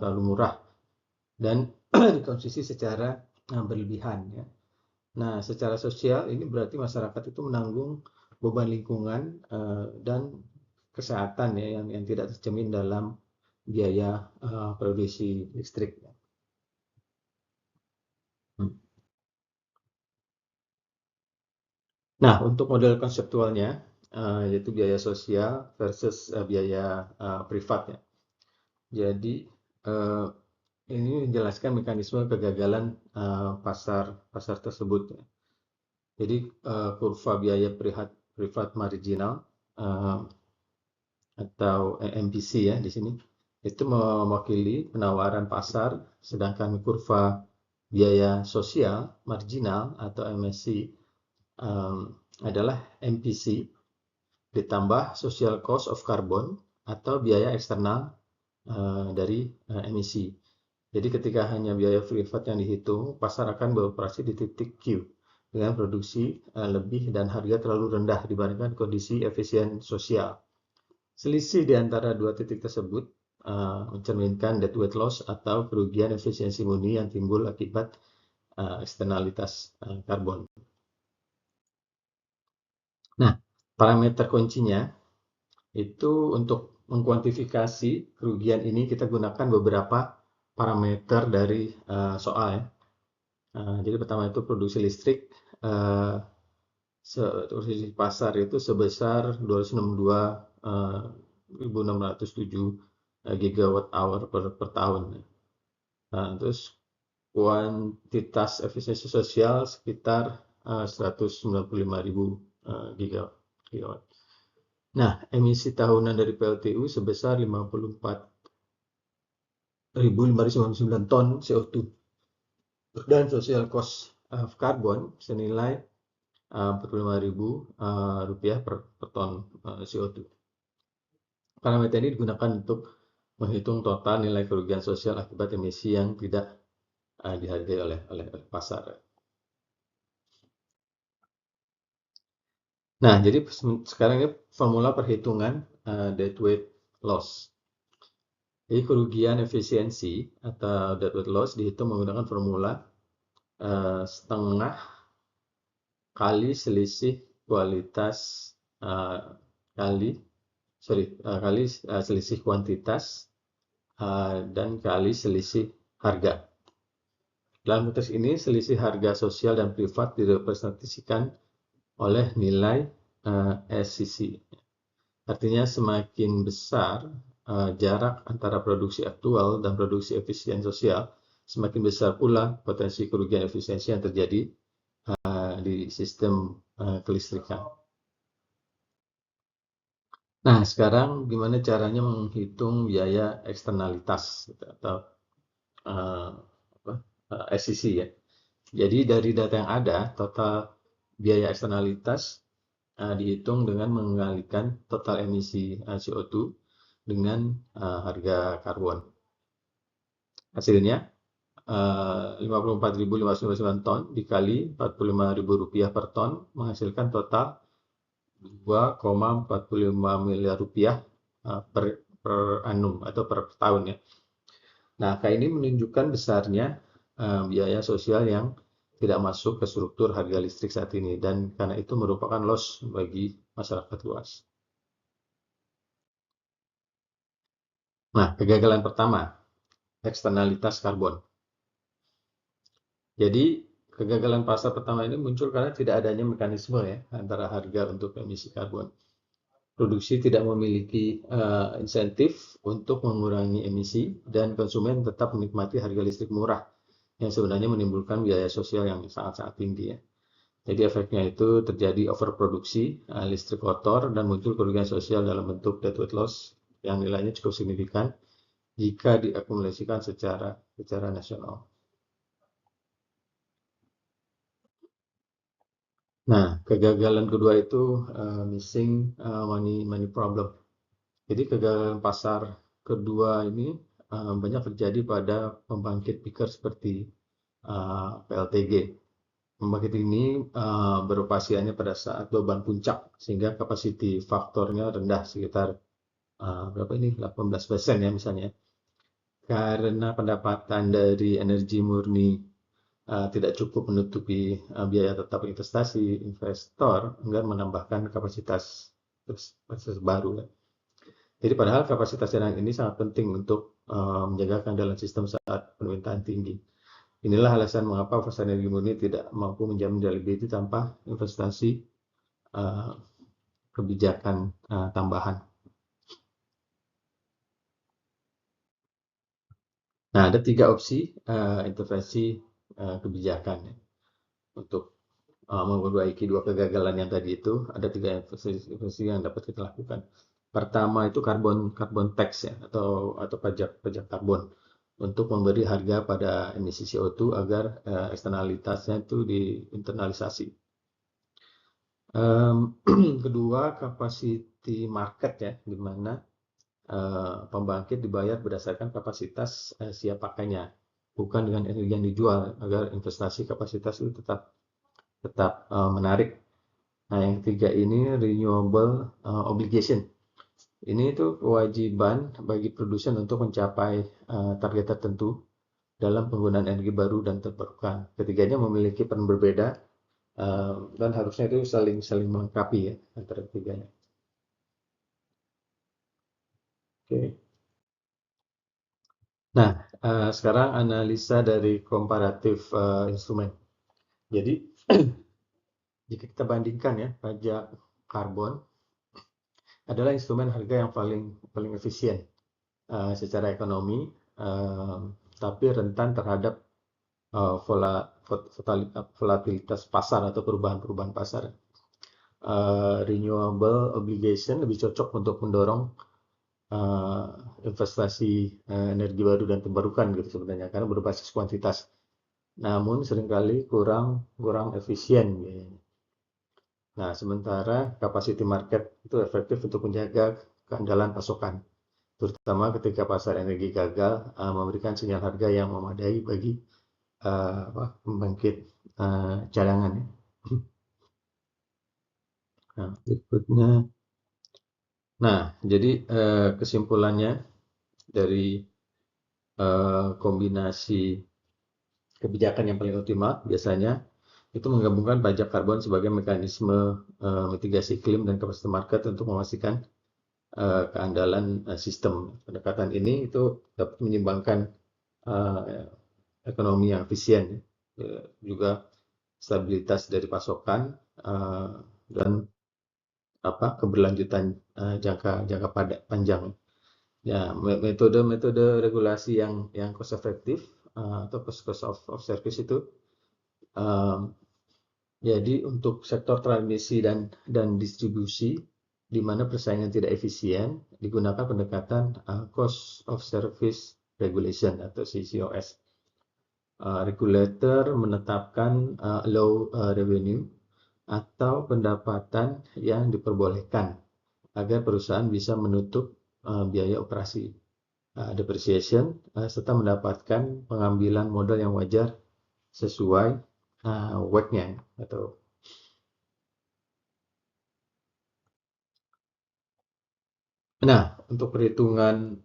terlalu murah dan dikonsumsi secara berlebihan. Ya. Nah, secara sosial ini berarti masyarakat itu menanggung beban lingkungan dan kesehatan ya yang tidak tercermin dalam biaya produksi listrik. Nah, untuk model konseptualnya yaitu biaya sosial versus biaya privat ya. Jadi ini menjelaskan mekanisme kegagalan pasar tersebut. Ya. Jadi kurva biaya privat marginal atau MPC ya di sini itu mewakili penawaran pasar, sedangkan kurva biaya sosial marginal atau MSC adalah MPC ditambah social cost of carbon atau biaya eksternal dari emisi. Jadi ketika hanya biaya privat yang dihitung, pasar akan beroperasi di titik Q dengan produksi lebih dan harga terlalu rendah dibandingkan kondisi efisien sosial. Selisih di antara dua titik tersebut mencerminkan deadweight loss atau kerugian efisiensi murni yang timbul akibat eksternalitas karbon. Nah, parameter kuncinya itu untuk mengkuantifikasi kerugian ini kita gunakan beberapa parameter dari soal ya. Jadi pertama itu produksi listrik produksi pasar itu sebesar 262.607 gigawatt hour per tahun. Terus kuantitas efisiensi sosial sekitar 195.000 gigawatt. Nah, emisi tahunan dari PLTU sebesar 54.599 ton CO2 dan social cost of carbon senilai 45.000 rupiah per ton CO2. Parameter ini digunakan untuk menghitung total nilai kerugian sosial akibat emisi yang tidak dihargai oleh pasar. Nah, jadi sekarang ini formula perhitungan deadweight loss. Jadi kerugian efisiensi atau deadweight loss dihitung menggunakan formula setengah kali selisih kualitas kali selisih kuantitas dan kali selisih harga. Dalam konteks ini, selisih harga sosial dan privat direpresentasikan oleh nilai SCC. Artinya semakin besar jarak antara produksi aktual dan produksi efisien sosial, semakin besar pula potensi kerugian efisiensi yang terjadi di sistem kelistrikan. Nah, sekarang gimana caranya menghitung biaya eksternalitas atau SCC ya. Jadi dari data yang ada, total biaya eksternalitas dihitung dengan mengalikan total emisi CO2 dengan harga karbon. Hasilnya 54.599 ton dikali 45.000 rupiah per ton menghasilkan total 2,45 miliar rupiah per annum atau per tahun ya. Nah, angka ini menunjukkan besarnya biaya sosial yang tidak masuk ke struktur harga listrik saat ini dan karena itu merupakan loss bagi masyarakat luas. Nah, kegagalan pertama, eksternalitas karbon. Jadi, kegagalan pasar pertama ini muncul karena tidak adanya mekanisme ya antara harga untuk emisi karbon. Produksi tidak memiliki insentif untuk mengurangi emisi dan konsumen tetap menikmati harga listrik murah yang sebenarnya menimbulkan biaya sosial yang sangat-sangat tinggi ya. Jadi efeknya itu terjadi overproduksi listrik kotor dan muncul kerugian sosial dalam bentuk deadweight loss yang nilainya cukup signifikan jika diakumulasikan secara nasional. Nah, kegagalan kedua itu missing money problem. Jadi kegagalan pasar kedua ini banyak terjadi pada pembangkit peaker seperti PLTG. Pembangkit ini beroperasi hanya pada saat beban puncak sehingga capacity faktornya rendah sekitar berapa ini 18% ya misalnya. Karena pendapatan dari energi murni tidak cukup menutupi biaya tetap investasi, investor enggan menambahkan kapasitas baru. Jadi padahal kapasitas cadangan ini sangat penting untuk menjaga keandalan sistem saat permintaan tinggi. Inilah alasan mengapa pasar energi murni tidak mampu menjamin reliability tanpa investasi kebijakan tambahan. Nah, ada 3 opsi intervensi kebijakan ya. Untuk memperbaiki dua kegagalan yang tadi itu, ada 3 intervensi yang dapat kita lakukan. Pertama itu carbon tax ya atau pajak karbon untuk memberi harga pada emisi CO2 agar eksternalitasnya itu diinternalisasi. Kedua, capacity market ya, di mana pembangkit dibayar berdasarkan kapasitas siap pakainya, bukan dengan energi yang dijual, agar investasi kapasitas itu tetap menarik. Nah, yang ketiga ini renewable obligation. Ini itu kewajiban bagi produsen untuk mencapai target tertentu dalam penggunaan energi baru dan terbarukan. Ketiganya memiliki peran berbeda dan harusnya itu saling melengkapi ya antara ketiganya. Oke. Nah, sekarang analisa dari komparatif instrumen. Jadi, jika kita bandingkan ya, pajak karbon adalah instrumen harga yang paling efisien secara ekonomi, tapi rentan terhadap volatilitas pasar atau perubahan-perubahan pasar. Renewable obligation lebih cocok untuk mendorong investasi energi baru dan terbarukan gitu sebenarnya, karena berbasis kuantitas. Namun seringkali kurang efisien. Gitu. Nah, sementara capacity market itu efektif untuk menjaga keandalan pasokan, terutama ketika pasar energi gagal memberikan sinyal harga yang memadai bagi pembangkit cadangan. Ya. Nah, berikutnya. Nah, jadi kesimpulannya dari kombinasi kebijakan yang paling optimal biasanya itu menggabungkan pajak karbon sebagai mekanisme mitigasi iklim dan kapasitas market untuk memastikan keandalan sistem. Pendekatan ini itu dapat menyeimbangkan ekonomi yang efisien, juga stabilitas dari pasokan dan keberlanjutan jangka panjang. Ya, metode regulasi yang cost efektif atau cost of service itu jadi untuk sektor transmisi dan distribusi di mana persaingan tidak efisien digunakan pendekatan cost of service regulation atau CCOS. Regulator menetapkan low revenue atau pendapatan yang diperbolehkan agar perusahaan bisa menutup biaya operasi, depreciation, serta mendapatkan pengambilan modal yang wajar sesuai WACC-nya atau Nah, untuk perhitungan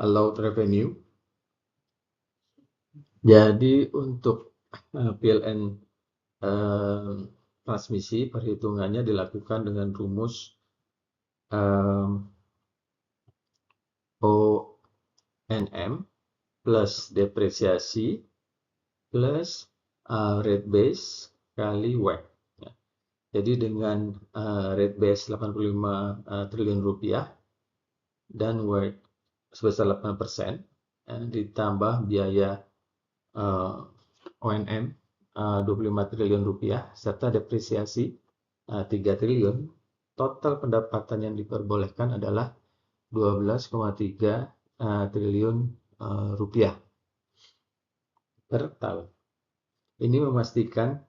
allowed revenue, jadi untuk PLN transmisi perhitungannya dilakukan dengan rumus O&M plus depresiasi plus rate base kali WACC. Ya. Jadi dengan rate base 85 triliun rupiah dan WACC sebesar 8%, ditambah biaya O&M 25 triliun rupiah serta depresiasi 3 triliun, total pendapatan yang diperbolehkan adalah 12,3 triliun rupiah per tahun. Ini memastikan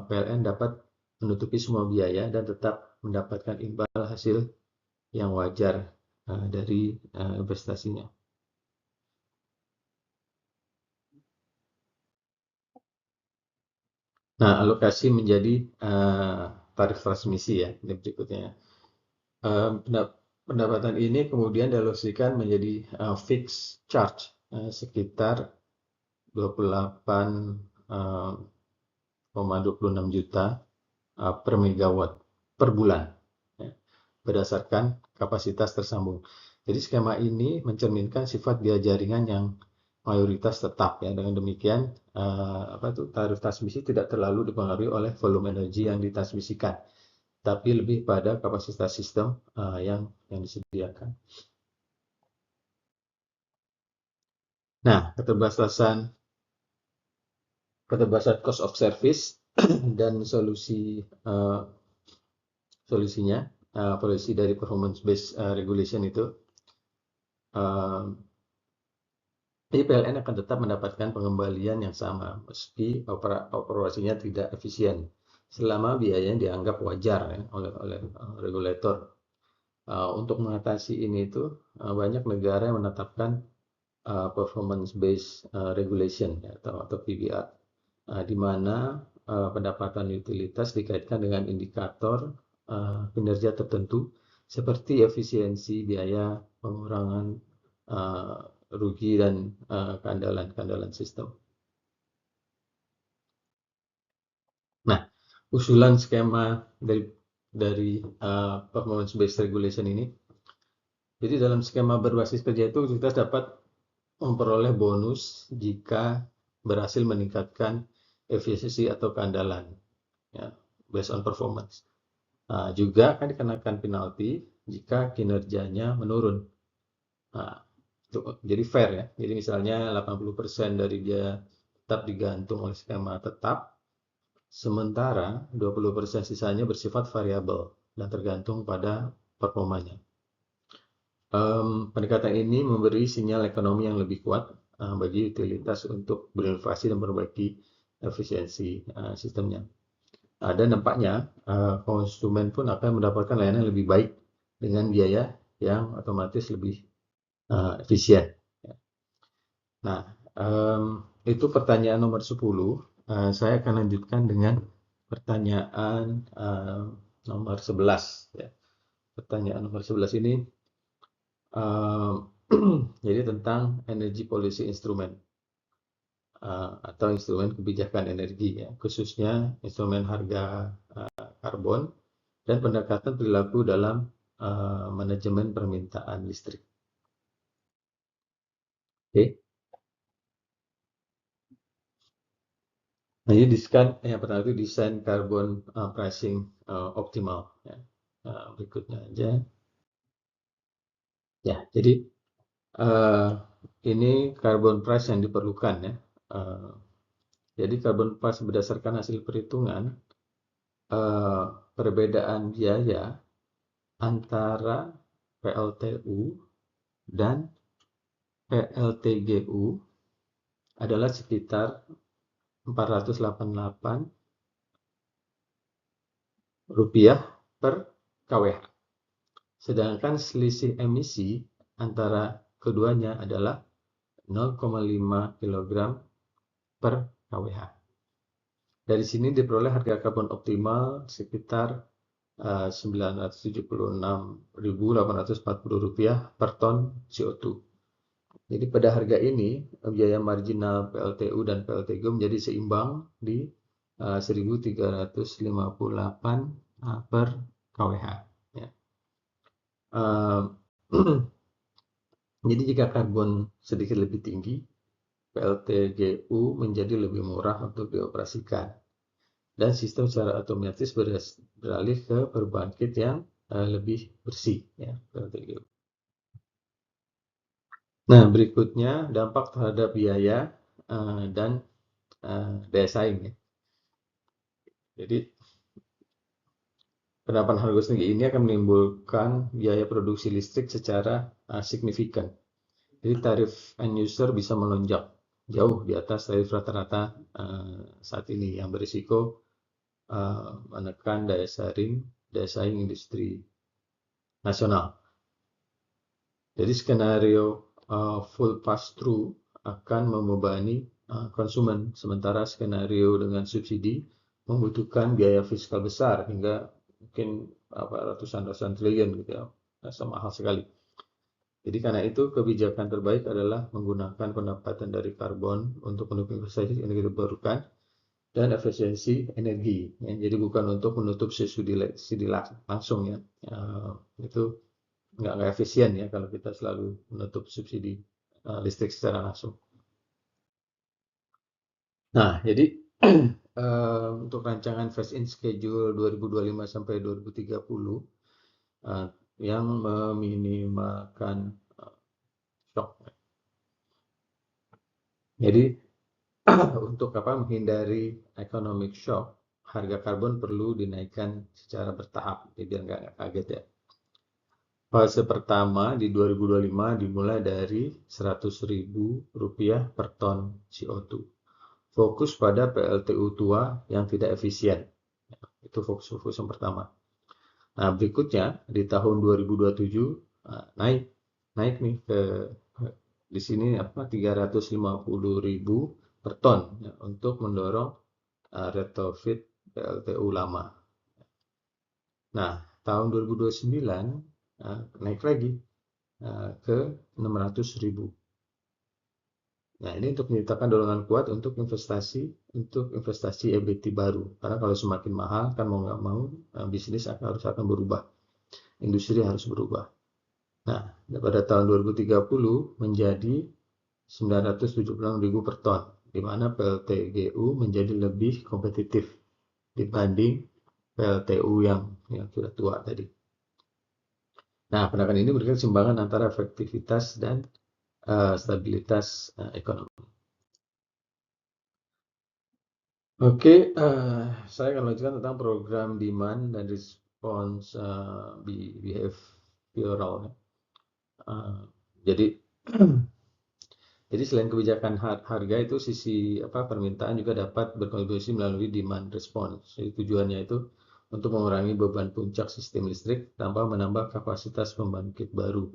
PLN dapat menutupi semua biaya dan tetap mendapatkan imbal hasil yang wajar dari investasinya. Nah, alokasi menjadi tarif transmisi ya, ini berikutnya. Pendapatan ini kemudian dialokasikan menjadi fixed charge sekitar 28,26 juta per megawatt per bulan ya, berdasarkan kapasitas tersambung. Jadi skema ini mencerminkan sifat biaya jaringan yang mayoritas tetap ya. Dengan demikian tarif transmisi tidak terlalu dipengaruhi oleh volume energi yang ditransmisikan, tapi lebih pada kapasitas sistem yang disediakan. Nah, keterbatasan cost of service dan solusinya polisi dari performance based regulation itu, PLN akan tetap mendapatkan pengembalian yang sama meski operasinya tidak efisien selama biayanya dianggap wajar ya, oleh regulator. Untuk mengatasi ini itu banyak negara yang menetapkan performance based regulation ya, atau PBR, di mana pendapatan utilitas dikaitkan dengan indikator kinerja tertentu seperti efisiensi biaya, pengurangan rugi, dan keandalan sistem. Nah, usulan skema dari performance based regulation ini, jadi dalam skema berbasis kerja itu utilitas dapat memperoleh bonus jika berhasil meningkatkan efisiensi atau keandalan, ya, based on performance. Juga akan dikenakan penalti jika kinerjanya menurun. Jadi fair ya. Jadi misalnya 80% dari dia tetap digantung oleh skema tetap, sementara 20% sisanya bersifat variabel dan tergantung pada performanya. Pendekatan ini memberi sinyal ekonomi yang lebih kuat bagi utilitas untuk berinovasi dan memperbaiki efisiensi sistemnya. Dan nampaknya konsumen pun akan mendapatkan layanan yang lebih baik dengan biaya yang otomatis lebih efisien. Nah, itu pertanyaan nomor 10. Saya akan lanjutkan dengan pertanyaan nomor 11. Ya. Pertanyaan nomor 11 ini jadi tentang energy policy instrument atau instrumen kebijakan energi, ya, khususnya instrumen harga karbon dan pendekatan perilaku dalam manajemen permintaan listrik. Oke. Nah, ini yang pertama itu desain carbon pricing optimal. Ya. Berikutnya aja. Ya, jadi ini carbon price yang diperlukan ya. Jadi carbon price berdasarkan hasil perhitungan perbedaan biaya antara PLTU dan PLTGU adalah sekitar Rp488 per kWh. Sedangkan selisih emisi antara keduanya adalah 0,5 kg per kWh. Dari sini diperoleh harga karbon optimal sekitar Rp976.840 per ton CO2. Jadi pada harga ini biaya marginal PLTU dan PLTGU menjadi seimbang di 1.358 per kWh. Ya. Jadi jika karbon sedikit lebih tinggi, PLTGU menjadi lebih murah untuk dioperasikan. Dan sistem secara otomatis beralih ke pembangkit yang lebih bersih, ya, PLTGU. Nah, berikutnya dampak terhadap biaya dan daya saing. Ya. Jadi penerapan harga tinggi ini akan menimbulkan biaya produksi listrik secara signifikan. Jadi tarif end user bisa melonjak jauh di atas tarif rata-rata saat ini, yang berisiko menekan daya saing industri nasional. Jadi skenario full pass-through akan membebani konsumen, sementara skenario dengan subsidi membutuhkan biaya fiskal besar hingga mungkin ratusan triliun gitu ya, mahal sekali. Jadi karena itu kebijakan terbaik adalah menggunakan pendapatan dari karbon untuk mendukung investasi energi terbarukan dan efisiensi energi. Ya, jadi bukan untuk menutup subsidi langsung ya. Itu nggak efisien ya kalau kita selalu menutup subsidi listrik secara langsung. Nah, jadi untuk rancangan phase-in schedule 2025 sampai 2030 yang meminimalkan shock. Jadi untuk menghindari economic shock, harga karbon perlu dinaikkan secara bertahap, biar nggak kaget ya. Fase pertama di 2025 dimulai dari Rp100.000 per ton CO2. Fokus pada PLTU tua yang tidak efisien. Itu fokus yang pertama. Nah, berikutnya di tahun 2027 naik nih ke di sini 350.000 per ton ya, untuk mendorong retrofit PLTU lama. Nah, tahun 2029 naik lagi ke 600.000. Nah, ini untuk menciptakan dorongan kuat untuk investasi EBT baru. Karena kalau semakin mahal, kan mau nggak mau, bisnis akan berubah. Industri harus berubah. Nah, pada tahun 2030 menjadi 976.000 per ton, di mana PLTGU menjadi lebih kompetitif dibanding PLTU yang sudah tua tadi. Nah, pendekatan ini memberikan keseimbangan antara efektivitas dan stabilitas ekonomi. Oke, saya akan lanjutkan tentang program demand dan response behavioral. Jadi jadi selain kebijakan harga itu sisi permintaan juga dapat berkontribusi melalui demand response. Jadi tujuannya itu untuk mengurangi beban puncak sistem listrik tanpa menambah kapasitas pembangkit baru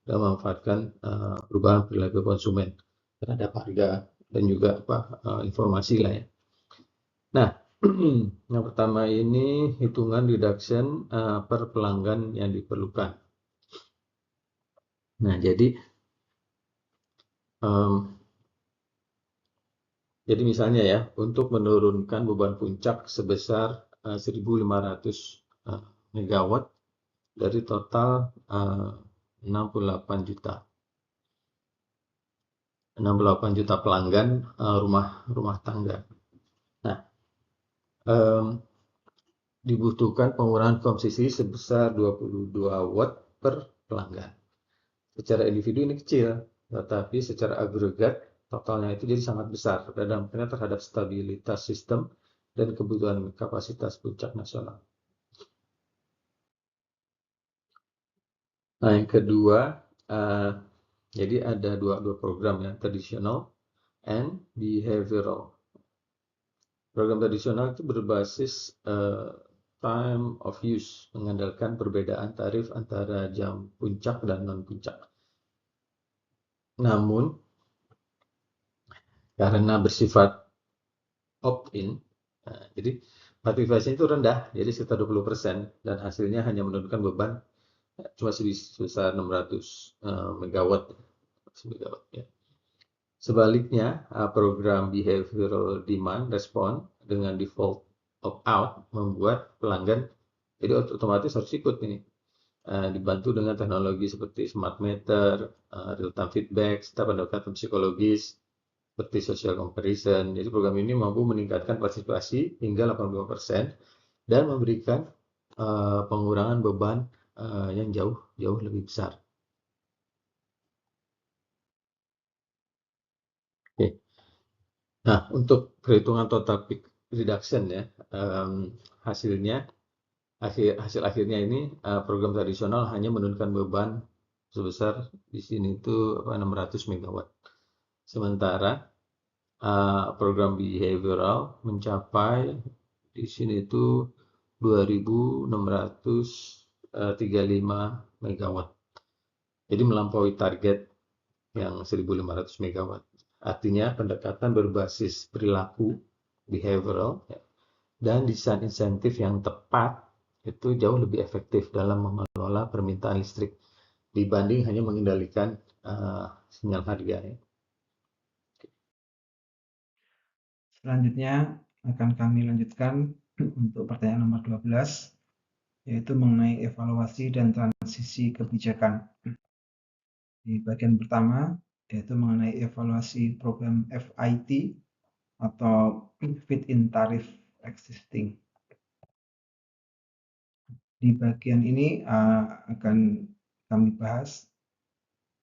dan memanfaatkan perubahan perilaku konsumen terhadap harga dan juga informasi lah ya. Nah, yang pertama ini hitungan reduction per pelanggan yang diperlukan. Nah, jadi misalnya ya, untuk menurunkan beban puncak sebesar 1.500 megawatt dari total 68 juta. 68 juta pelanggan rumah tangga. Nah, dibutuhkan pengurangan konsumsi sebesar 22 watt per pelanggan. Secara individu ini kecil, tetapi secara agregat totalnya itu jadi sangat besar dan dampaknya terhadap stabilitas sistem dan kebutuhan kapasitas puncak nasional. Nah, yang kedua, jadi ada dua program ya, tradisional and behavioral. Program tradisional itu berbasis time of use, mengandalkan perbedaan tarif antara jam puncak dan non-puncak. Namun, karena bersifat opt-in, jadi partisipasinya itu rendah, jadi sekitar 20%, dan hasilnya hanya menurunkan beban cuma sebesar 600 megawatt ya. Sebaliknya, program behavioral demand respon dengan default opt-out membuat pelanggan jadi otomatis harus ikut ini, dibantu dengan teknologi seperti smart meter, real-time feedback, serta pendekatan psikologis seperti social comparison. Jadi program ini mampu meningkatkan partisipasi hingga 85% dan memberikan pengurangan beban yang jauh lebih besar. Oke. Nah, untuk perhitungan total peak reduction ya, hasil akhirnya ini program tradisional hanya menurunkan beban sebesar di sini itu 600 megawatt. Sementara program behavioral mencapai di sini itu 2.635 megawatt. Jadi melampaui target yang 1.500 megawatt. Artinya pendekatan berbasis perilaku behavioral ya, dan desain insentif yang tepat itu jauh lebih efektif dalam mengelola permintaan listrik dibanding hanya mengendalikan sinyal harga ya. Selanjutnya akan kami lanjutkan untuk pertanyaan nomor 12, yaitu mengenai evaluasi dan transisi kebijakan. Di bagian pertama, yaitu mengenai evaluasi program FIT atau Fit-in Tarif Existing. Di bagian ini akan kami bahas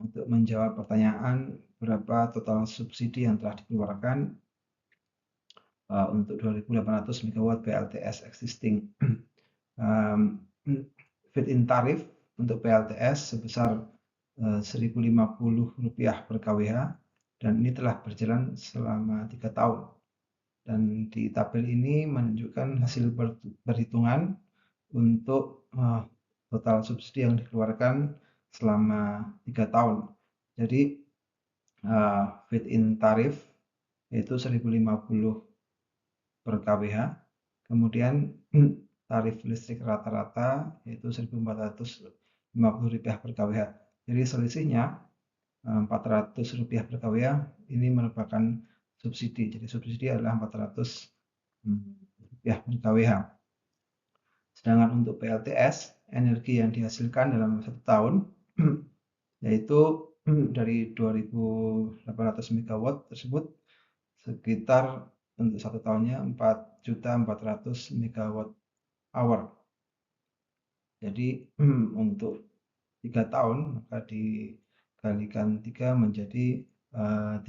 untuk menjawab pertanyaan berapa total subsidi yang telah dikeluarkan untuk 2.800 MW PLTS existing. Fit-in tarif untuk PLTS sebesar Rp1.050 per kWh dan ini telah berjalan selama 3 tahun. Dan di tabel ini menunjukkan hasil perhitungan untuk total subsidi yang dikeluarkan selama 3 tahun. Jadi feed-in tarif yaitu 1.050 per kWh, kemudian tarif listrik rata-rata yaitu Rp1.450 per kWh. Jadi selisihnya Rp400 per kWh ini merupakan subsidi. Jadi subsidi adalah Rp400 per kWh. Sedangkan untuk PLTS, energi yang dihasilkan dalam 1 tahun yaitu dari 2.800 MW tersebut sekitar untuk 1 tahunnya 4.400 MWh. Jadi untuk 3 tahun maka dikalikan 3 menjadi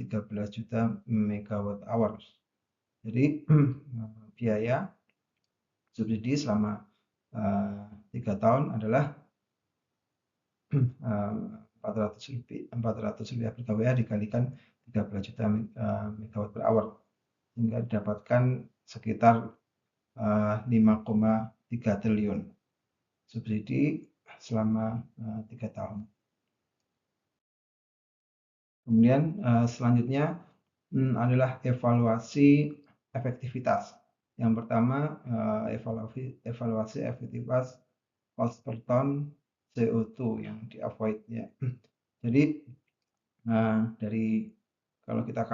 13 juta MWh. Jadi biaya subsidi selama 3 tahun adalah Rp400 per kWh dikalikan 13 juta MWh hingga didapatkan sekitar 5,3 triliun subsidi selama 3 tahun. Kemudian selanjutnya adalah evaluasi efektivitas. Yang pertama evaluasi efektivitas cost per ton CO2 yang di-avoid ya. Jadi dari kalau kita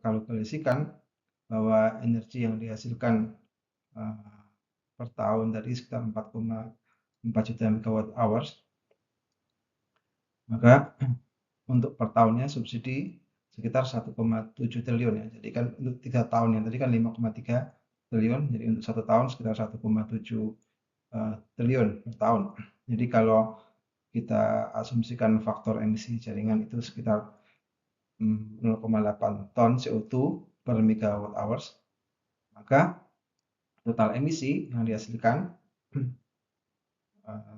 kalkulasikan bahwa energi yang dihasilkan per tahun tadi sekitar 4,4 juta MWh, maka untuk per tahunnya subsidi sekitar 1,7 triliun ya. Jadi kan untuk 3 tahun yang tadi kan 5,3 triliun, jadi untuk 1 tahun sekitar 1,7 triliun per tahun. Jadi kalau kita asumsikan faktor emisi jaringan itu sekitar 0,8 ton CO2 per megawatt hours, maka total emisi yang dihasilkan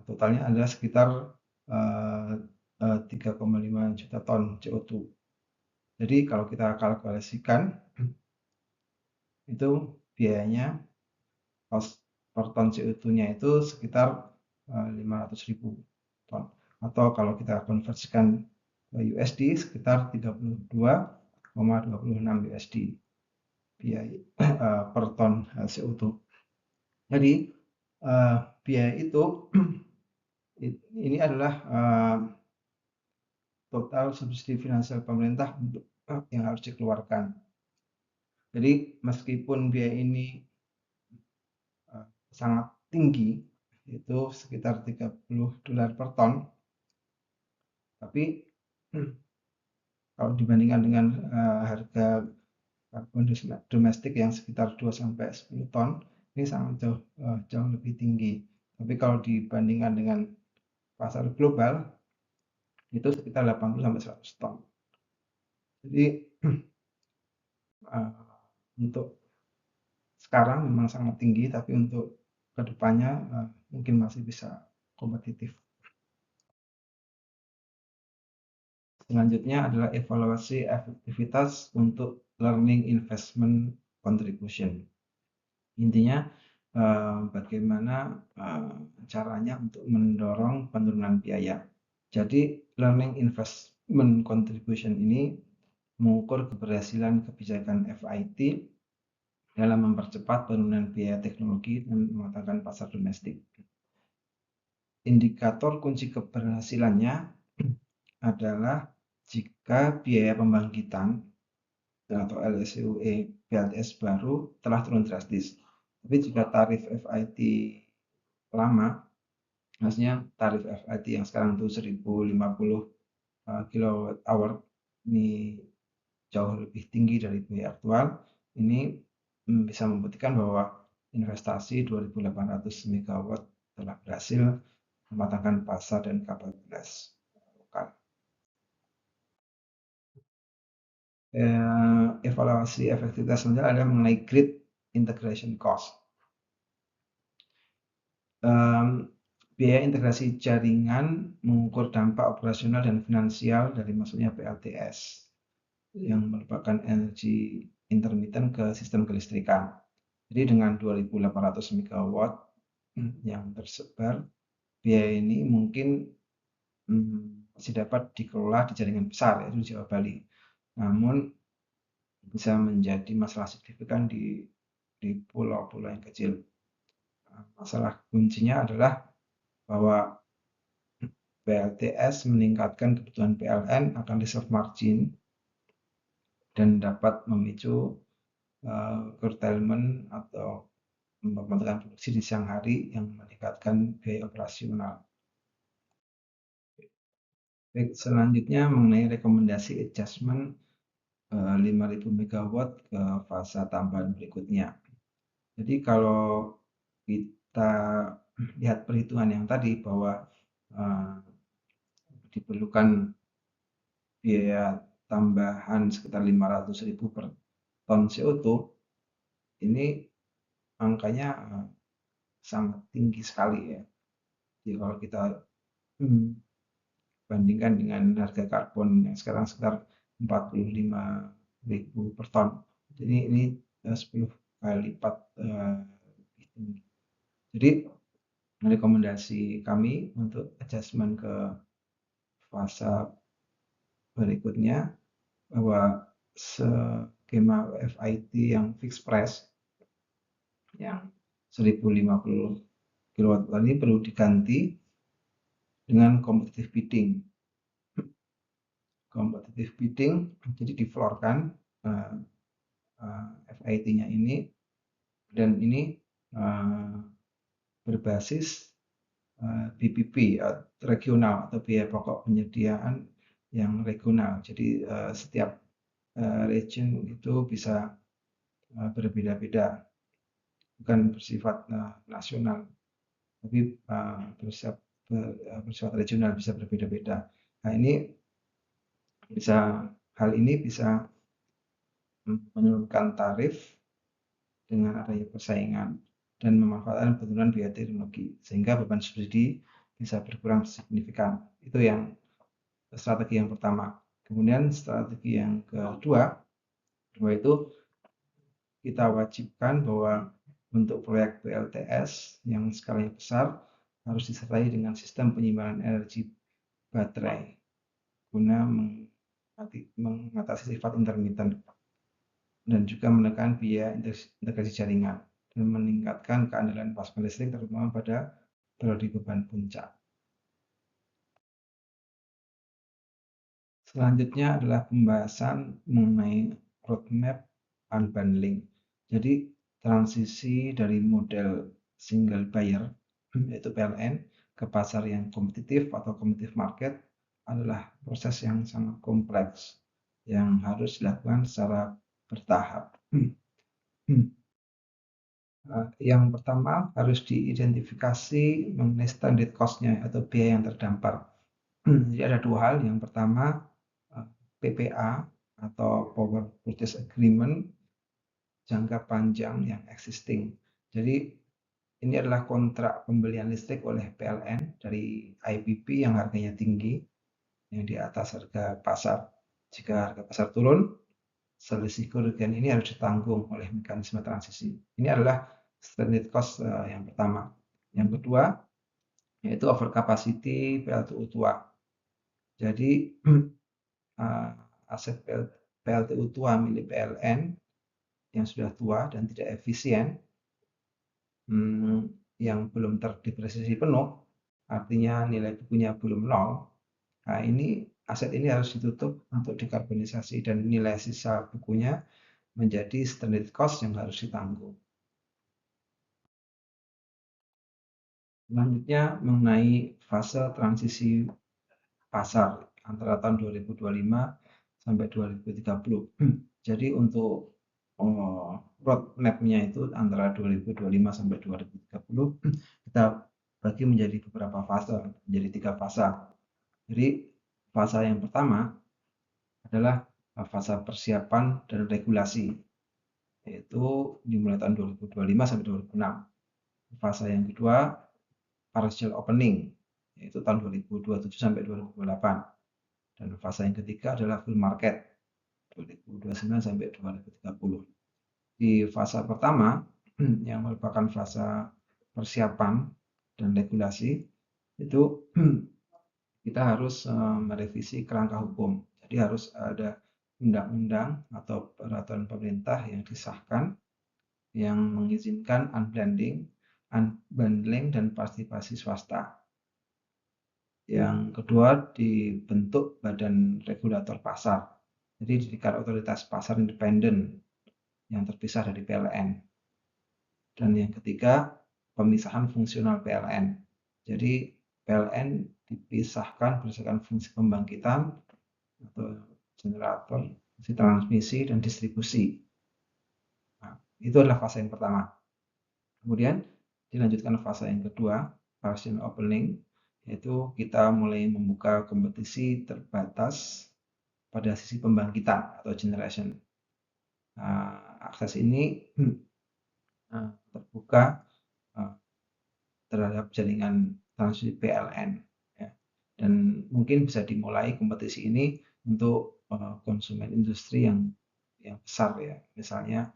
totalnya adalah sekitar 3,5 juta ton CO2. Jadi kalau kita kalkulasikan itu biayanya cost per ton CO2-nya itu sekitar 500.000 ton, atau kalau kita konversikan ke USD sekitar 32,26 USD biaya per ton CO2. Jadi biaya itu ini adalah total subsidi finansial pemerintah untuk yang harus dikeluarkan. Jadi meskipun biaya ini sangat tinggi, itu sekitar $30 per ton, tapi kalau dibandingkan dengan harga karbon domestik yang sekitar 2-10 ton, ini sangat jauh lebih tinggi. Tapi kalau dibandingkan dengan pasar global, itu sekitar 80-100 ton. Jadi untuk sekarang memang sangat tinggi, tapi untuk kedepannya mungkin masih bisa kompetitif. Selanjutnya adalah evaluasi efektivitas untuk learning investment contribution. Intinya bagaimana caranya untuk mendorong penurunan biaya. Jadi learning investment contribution ini mengukur keberhasilan kebijakan FIT dalam mempercepat penurunan biaya teknologi dan mematangkan pasar domestik. Indikator kunci keberhasilannya adalah jika biaya pembangkitan atau LSUE PLTS baru telah turun drastis. Tapi jika tarif FIT lama, maksudnya tarif FIT yang sekarang itu 1.050 kWh, ini jauh lebih tinggi dari biaya aktual, ini bisa membuktikan bahwa investasi 2.800 MW telah berhasil mematangkan pasar dan kapasitas lokal. Evaluasi efektivitas selanjutnya adalah mengenai grid integration cost. Biaya integrasi jaringan mengukur dampak operasional dan finansial dari masuknya PLTS yang merupakan energi intermittent ke sistem kelistrikan. Jadi dengan 2.800 MW yang tersebar, biaya ini mungkin masih dapat dikelola di jaringan besar, yaitu di Jawa Bali. Namun bisa menjadi masalah signifikan di pulau-pulau yang kecil. Masalah kuncinya adalah bahwa PLTS meningkatkan kebutuhan PLN akan reserve margin dan dapat memicu curtailment atau pembentukan produksi di siang hari yang meningkatkan biaya operasional. Selanjutnya mengenai rekomendasi adjustment 5.000 MW ke fase tambahan berikutnya. Jadi kalau kita lihat perhitungan yang tadi bahwa diperlukan biaya tambahan sekitar 500.000 per ton CO2, ini angkanya sangat tinggi sekali ya. Jadi kalau kita bandingkan dengan harga karbon yang sekarang sekitar 45.000 per ton, jadi ini 10 kali lipat lebih tinggi. Jadi rekomendasi kami untuk adjustment ke fase berikutnya bahwa skema FIT yang fixed price yang 1050 kW ini perlu diganti dengan competitive bidding. Competitive bidding jadi difloorkan FIT-nya ini, dan ini berbasis BPP regional atau biaya pokok penyediaan yang regional. Jadi setiap region itu bisa berbeda-beda, bukan bersifat nasional, tapi bersifat regional, bisa berbeda-beda. Nah, hal ini bisa menurunkan tarif dengan adanya persaingan dan memanfaatkan penurunan biaya teknologi, sehingga beban subsidi bisa berkurang signifikan. Itu yang strategi yang pertama. Kemudian strategi yang kedua itu kita wajibkan bahwa untuk proyek PLTS yang skalanya besar harus disertai dengan sistem penyimpanan energi baterai guna mengatasi sifat intermittent dan juga menekan biaya integrasi jaringan dan meningkatkan keandalan pasokan listrik terutama pada periode beban puncak. Selanjutnya adalah pembahasan mengenai roadmap unbundling. Jadi transisi dari model single buyer yaitu PLN ke pasar yang kompetitif atau competitive market adalah proses yang sangat kompleks yang harus dilakukan secara bertahap. Yang pertama harus diidentifikasi mengenai stranded cost-nya atau biaya yang terdampar. Jadi ada dua hal. Yang pertama PPA atau Power Purchase Agreement jangka panjang yang existing. Jadi ini adalah kontrak pembelian listrik oleh PLN dari IPP yang harganya tinggi, yang di atas harga pasar. Jika harga pasar turun, selisih kerugian ini harus ditanggung oleh mekanisme transisi. Ini adalah stranded cost yang pertama. Yang kedua, yaitu overcapacity PLTU tua. Jadi aset PLTU tua milik PLN yang sudah tua dan tidak efisien, yang belum terdepresiasi penuh, artinya nilai bukunya belum nol. Nah, aset ini harus ditutup untuk dekarbonisasi dan nilai sisa bukunya menjadi stranded cost yang harus ditanggung. Selanjutnya mengenai fase transisi pasar antara tahun 2025 sampai 2030. Jadi untuk roadmap-nya itu antara 2025 sampai 2030 kita bagi menjadi beberapa fase, menjadi 3 fase. Jadi fase yang pertama adalah fase persiapan dan regulasi, yaitu dimulai tahun 2025 sampai 2026. Fase yang kedua partial opening, yaitu tahun 2027 sampai 2028. Dan fase yang ketiga adalah full market 2029 sampai 2030. Di fase pertama yang merupakan fase persiapan dan regulasi itu kita harus merevisi kerangka hukum. Jadi harus ada undang-undang atau peraturan pemerintah yang disahkan yang mengizinkan unblending, unbundling, dan partisipasi swasta. Yang kedua, dibentuk badan regulator pasar. Jadi didirikan otoritas pasar independen yang terpisah dari PLN. Dan yang ketiga, pemisahan fungsional PLN. Jadi PLN dipisahkan berdasarkan fungsi pembangkitan atau generator, fungsi transmisi, dan distribusi. Nah, itu adalah fase yang pertama. Kemudian dilanjutkan fase yang kedua, partial opening, yaitu kita mulai membuka kompetisi terbatas pada sisi pembangkitan atau generation. Akses ini terbuka terhadap jaringan transmisi PLN. Ya. Dan mungkin bisa dimulai kompetisi ini untuk konsumen industri yang besar ya, misalnya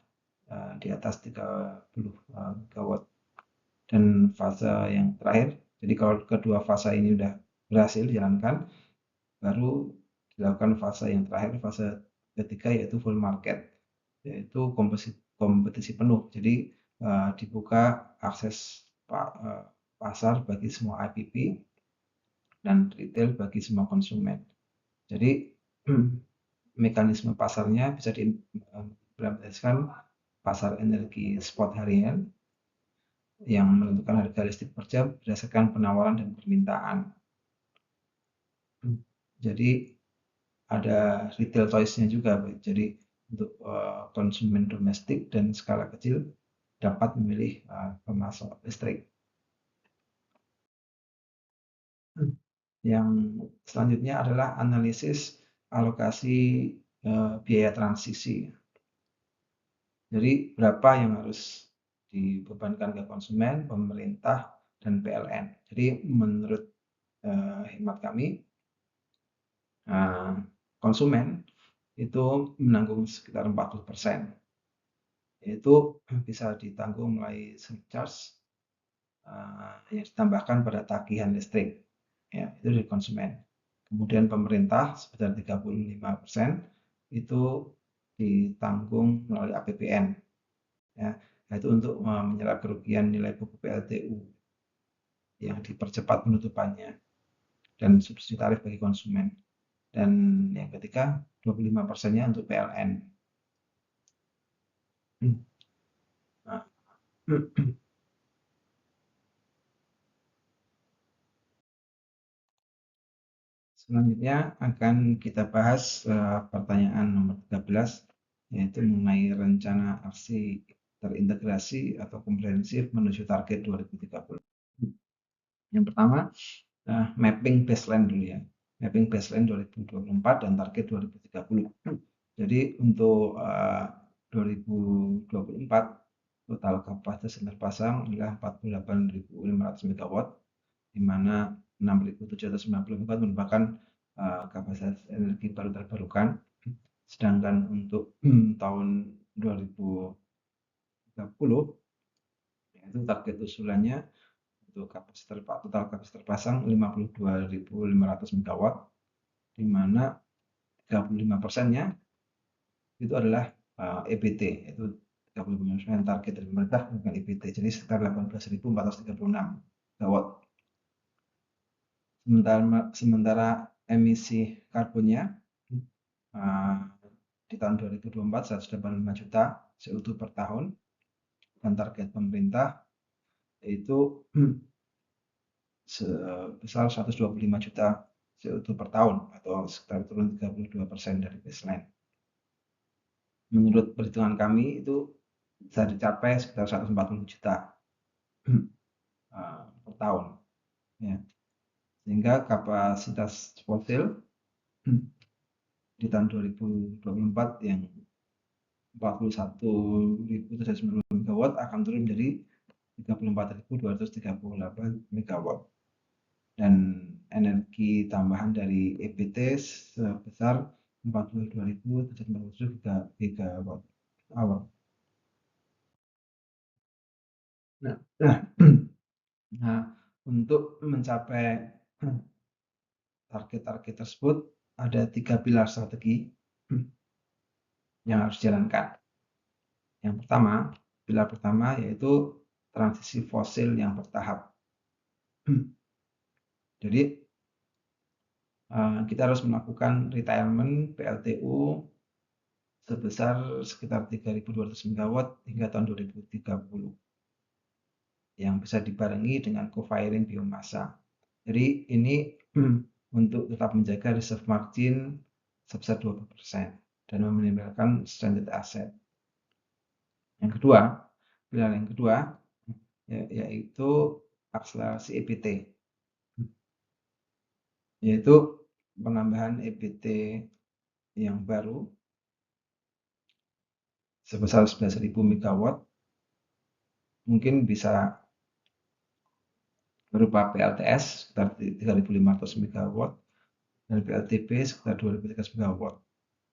di atas 30 megawatt. Dan fase yang terakhir, jadi kalau kedua fase ini sudah berhasil dijalankan, baru dilakukan fase yang terakhir, fase ketiga, yaitu full market, yaitu kompetisi penuh. Jadi dibuka akses pasar bagi semua IPP dan retail bagi semua konsumen. Jadi mekanisme pasarnya bisa diimplementasikan pasar energi spot harian yang menentukan harga listrik per jam berdasarkan penawaran dan permintaan. Jadi ada retail choice-nya juga, jadi untuk konsumen domestik dan skala kecil dapat memilih pemasok listrik. Yang selanjutnya adalah analisis alokasi biaya transisi. Jadi berapa yang harus dibebankan ke konsumen, pemerintah, dan PLN. Jadi menurut hemat kami, konsumen itu menanggung sekitar 40%. Yaitu bisa ditanggung melalui surcharge yang ditambahkan pada tagihan listrik. Ya, itu dari konsumen. Kemudian pemerintah sebesar 35% itu ditanggung melalui APBN. Ya, yaitu untuk menyerap kerugian nilai pokok PLTU yang dipercepat penutupannya dan subsidi tarif bagi konsumen. Dan yang ketiga, 25%-nya untuk PLN. Nah, selanjutnya akan kita bahas pertanyaan nomor 13, yaitu mengenai rencana aksi terintegrasi atau komprehensif menuju target 2030. Yang pertama, mapping baseline dulu ya. Mapping baseline 2024 dan target 2030. Jadi untuk 2024 total kapasitas yang terpasang adalah 48.500 MW, di mana 6.790 MW merupakan kapasitas energi baru terbarukan. Sedangkan untuk tahun 2030 yaitu target usulannya untuk total kapasitas terpasang 52.500 MW, di mana 35%-nya itu adalah EBT, yaitu 35% target dari pemerintah bukan EBT, jadi sekitar 18.436 MW. Sementara emisi karbonnya di tahun 2024 185 juta CO2 per tahun, dan target pemerintah yaitu sebesar 125 juta CO2 per tahun atau sekitar turun 32% dari baseline. Menurut perhitungan kami itu bisa dicapai sekitar 140 juta per tahun. Ya. Sehingga kapasitas fosil di tahun 2024 yang 41.390 MW akan turun menjadi 34.238 MW. Dan energi tambahan dari EBT sebesar 42.747 GWh. Nah, nah, untuk mencapai target-target tersebut ada 3 pilar strategi yang harus dijalankan. Yang pertama, pilar pertama yaitu transisi fosil yang bertahap. Jadi kita harus melakukan retirement PLTU sebesar sekitar 3.200 MW hingga tahun 2030 yang bisa dibarengi dengan co-firing biomasa. Jadi ini untuk tetap menjaga reserve margin sebesar 20% dan meminimalkan stranded asset. Yang kedua, pilar yang kedua yaitu akselerasi EBT, yaitu penambahan EBT yang baru sebesar 11.000 MW, mungkin bisa berupa PLTS sekitar 3.500 MW dan PLTP sekitar 2.300 MW.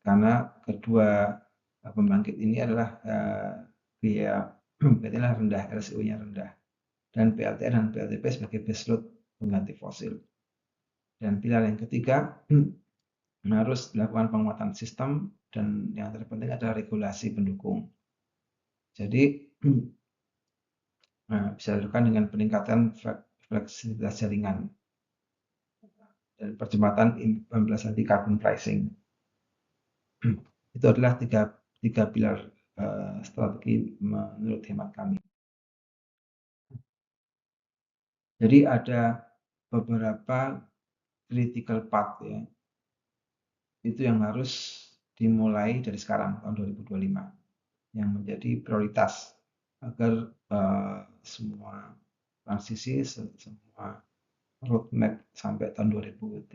Karena kedua pembangkit ini adalah biaya PT-nya rendah, LCO-nya rendah, dan PLTN dan PLTP sebagai baseload pengganti fosil. Dan pilar yang ketiga harus dilakukan penguatan sistem dan yang terpenting adalah regulasi pendukung. Jadi bisa dilakukan dengan peningkatan fleksibilitas jaringan dan percepatan implementasi carbon pricing. Itu adalah tiga pilar strategi menurut hemat kami. Jadi ada beberapa critical path ya, itu yang harus dimulai dari sekarang tahun 2025 yang menjadi prioritas agar semua transisi, semua roadmap sampai tahun 2030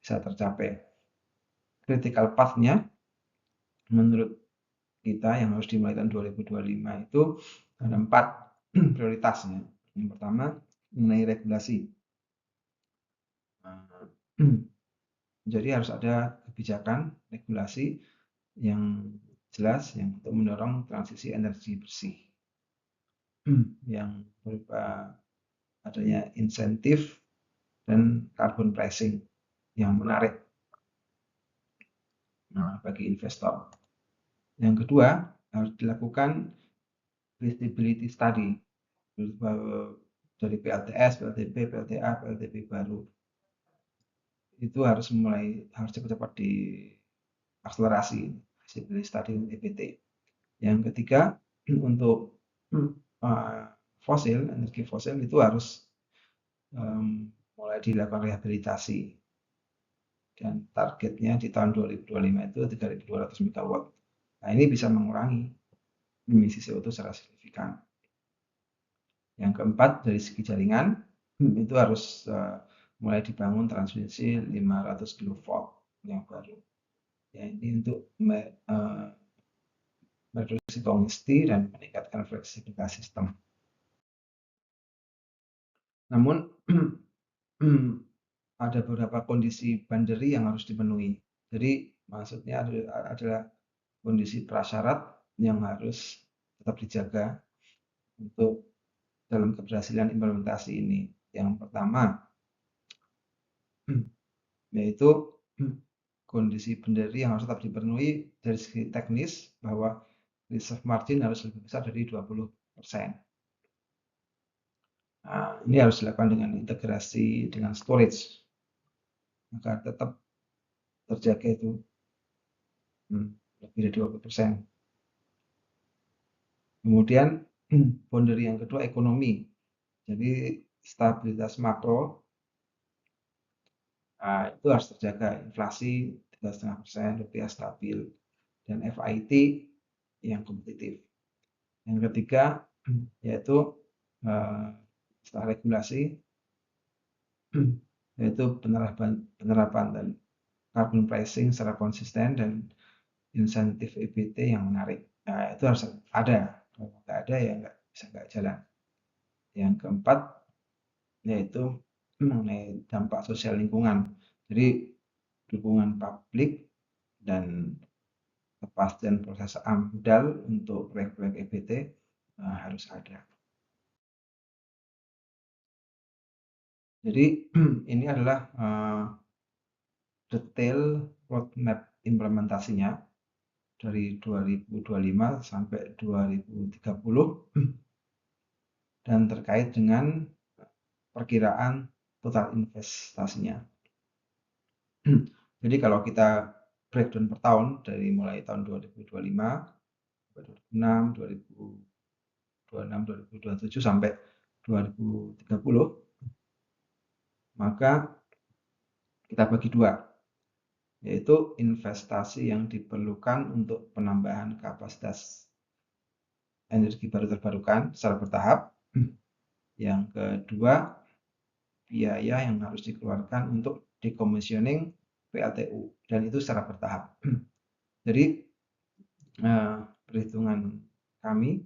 bisa tercapai. Critical path-nya menurut kita yang harus dimulai tahun 2025 itu ada 4 prioritasnya. Yang pertama mengenai regulasi. Jadi harus ada kebijakan regulasi yang jelas yang untuk mendorong transisi energi bersih yang berupa adanya insentif dan carbon pricing yang menarik bagi investor. Yang kedua harus dilakukan feasibility study dari PLTS, PLTP, PLTA, PLTP baru. Itu harus cepat-cepat diakselerasi feasibility study EBT. Yang ketiga untuk energi fosil itu harus mulai dilakukan rehabilitasi dan targetnya di tahun 2025 itu 3.200 MW. Nah ini bisa mengurangi emisi CO2 secara signifikan. Yang keempat dari segi jaringan itu harus mulai dibangun transmisi 500 kV yang baru. Ya, ini untuk mereduksi kongesti dan meningkatkan fleksibilitas sistem. Namun ada beberapa kondisi boundary yang harus dipenuhi. Jadi maksudnya adalah kondisi prasyarat yang harus tetap dijaga untuk dalam keberhasilan implementasi ini. Yang pertama yaitu kondisi boundary yang harus tetap dipenuhi dari segi teknis bahwa reserve margin harus lebih besar dari 20%. Nah, ini harus dilakukan dengan integrasi dengan storage agar tetap terjaga itu lebih dari 20%. Kemudian boundary yang kedua ekonomi. Jadi stabilitas makro itu harus terjaga, inflasi 3,5%, rupiah stabil, dan FIT yang kompetitif. Yang ketiga yaitu setelah regulasi yaitu penerapan dan carbon pricing secara konsisten dan insentif EBT yang menarik. Nah, itu harus ada. Kalau nggak ada ya nggak jalan. Yang keempat yaitu mengenai dampak sosial lingkungan. Jadi dukungan publik dan kepastian proses AMDAL untuk proyek-proyek EBT harus ada. Jadi ini adalah detail roadmap implementasinya dari 2025 sampai 2030 dan terkait dengan perkiraan total investasinya. Jadi kalau kita breakdown per tahun dari mulai tahun 2025, 2026, 2026, 2027 sampai 2030, maka kita bagi dua, yaitu investasi yang diperlukan untuk penambahan kapasitas energi baru terbarukan secara bertahap. Yang kedua, biaya yang harus dikeluarkan untuk decommissioning PLTU, dan itu secara bertahap. Jadi perhitungan kami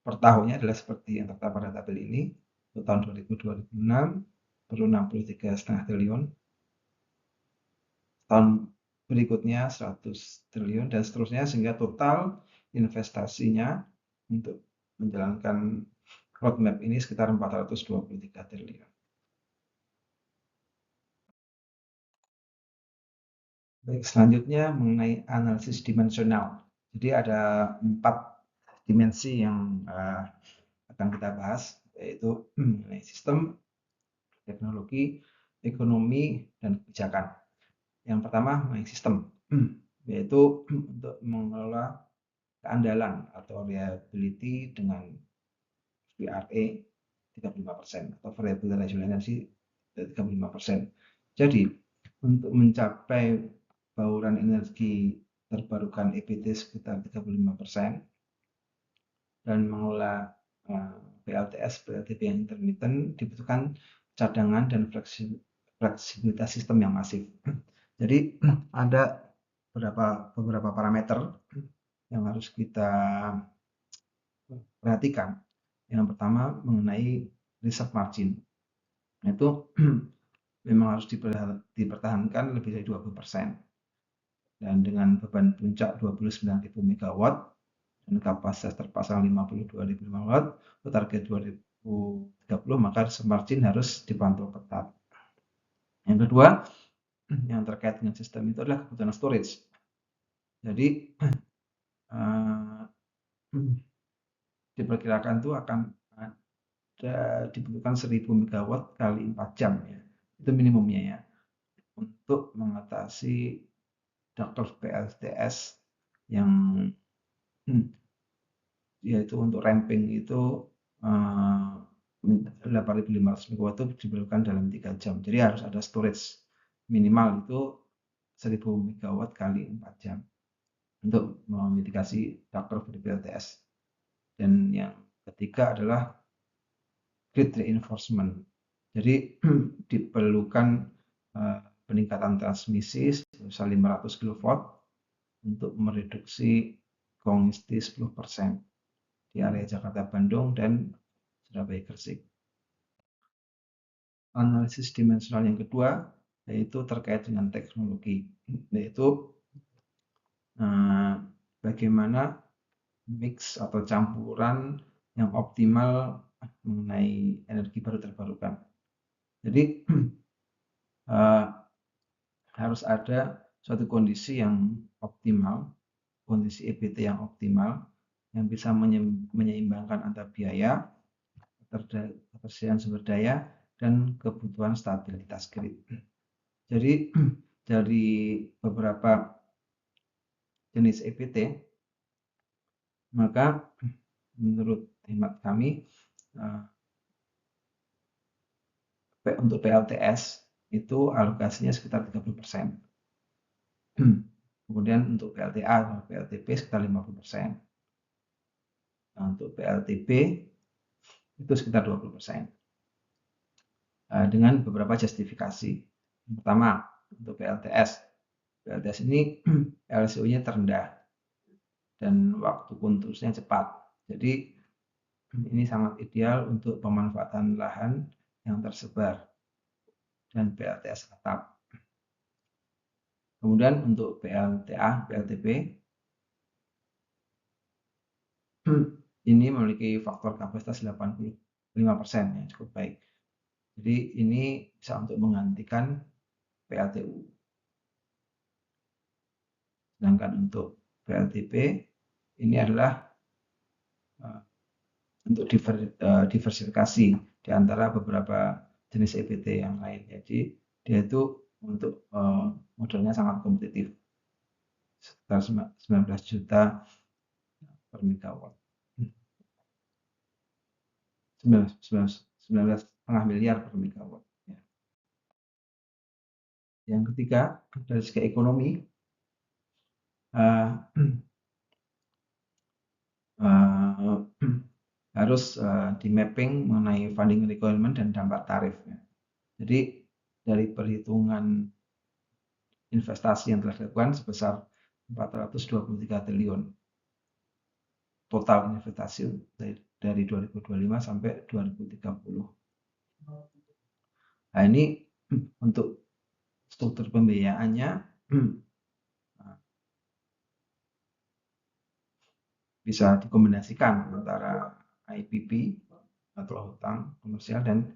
per tahunnya adalah seperti yang tertera pada tabel ini. Untuk tahun 2006 perlu 63,5 triliun, tahun berikutnya 100 triliun, dan seterusnya, sehingga total investasinya untuk menjalankan roadmap ini sekitar 423 triliun. Baik, selanjutnya mengenai analisis dimensional. Jadi ada 4 dimensi yang akan kita bahas, yaitu mengenai sistem, teknologi, ekonomi, dan kebijakan. Yang pertama mengenai sistem, yaitu untuk mengelola keandalan atau reliability dengan VRE 35% atau variable resiliency 35%. Jadi untuk mencapai bauran energi terbarukan EBT sekitar 35% dan mengelola PLTS, PLTP yang intermittent, dibutuhkan cadangan dan fleksibilitas sistem yang masif. Jadi ada beberapa parameter yang harus kita perhatikan. Yang pertama mengenai reserve margin, itu memang harus dipertahankan lebih dari 20%. Dan dengan beban puncak 29.000 MW dan kapasitas terpasang 52.000 MW untuk target 2030, maka reserve margin harus dipantau ketat. Yang kedua, yang terkait dengan sistem itu adalah kebutuhan storage. Jadi diperkirakan itu akan dibutuhkan 1000 MW kali 4 jam ya. Itu minimumnya ya. Untuk mengatasi ductwork PLTS yang yaitu untuk ramping itu 8.500 MW itu diperlukan dalam 3 jam. Jadi harus ada storage minimal itu 1000 MW kali 4 jam untuk memitigasi ductwork dari PLTS. Dan yang ketiga adalah grid reinforcement. Jadi diperlukan peningkatan transmisi sebesar 500 kV untuk mereduksi kongesti 10% di area Jakarta Bandung dan Surabaya Gresik. Analisis dimensional yang kedua yaitu terkait dengan teknologi, yaitu bagaimana mix atau campuran yang optimal mengenai energi baru terbarukan. Jadi harus ada suatu kondisi yang optimal, kondisi EBT yang optimal, yang bisa menyeimbangkan antara biaya, ketersediaan sumber daya, dan kebutuhan stabilitas grid. Jadi dari beberapa jenis EBT, maka menurut hemat kami untuk PLTS itu alokasinya sekitar 30%. Kemudian untuk PLTA atau PLTP sekitar 50%. Nah, untuk PLTP itu sekitar 20%. Dengan beberapa justifikasi. Yang pertama, untuk PLTS. PLTS ini LCO-nya terendah dan waktu kunturusnya cepat. Jadi ini sangat ideal untuk pemanfaatan lahan yang tersebar dan PLTS atap. Kemudian untuk PLTA, PLTP ini memiliki faktor kapasitas 85% yang cukup baik. Jadi ini bisa untuk menggantikan PLTU. Sedangkan untuk PLTP ini adalah untuk diversifikasi di antara beberapa jenis EBT yang lain. Jadi dia itu untuk modelnya sangat kompetitif, sekitar 19 juta per megawatt. 19,5 miliar per megawatt. Ya. Yang ketiga, dari segi ekonomi, harus di mapping mengenai funding requirement dan dampak tarif. Ya. Jadi dari perhitungan investasi yang telah dilakukan sebesar 423 triliun total investasi dari 2025 sampai 2030. Nah ini untuk struktur pembiayaannya bisa dikombinasikan antara IPP atau hutang komersial dan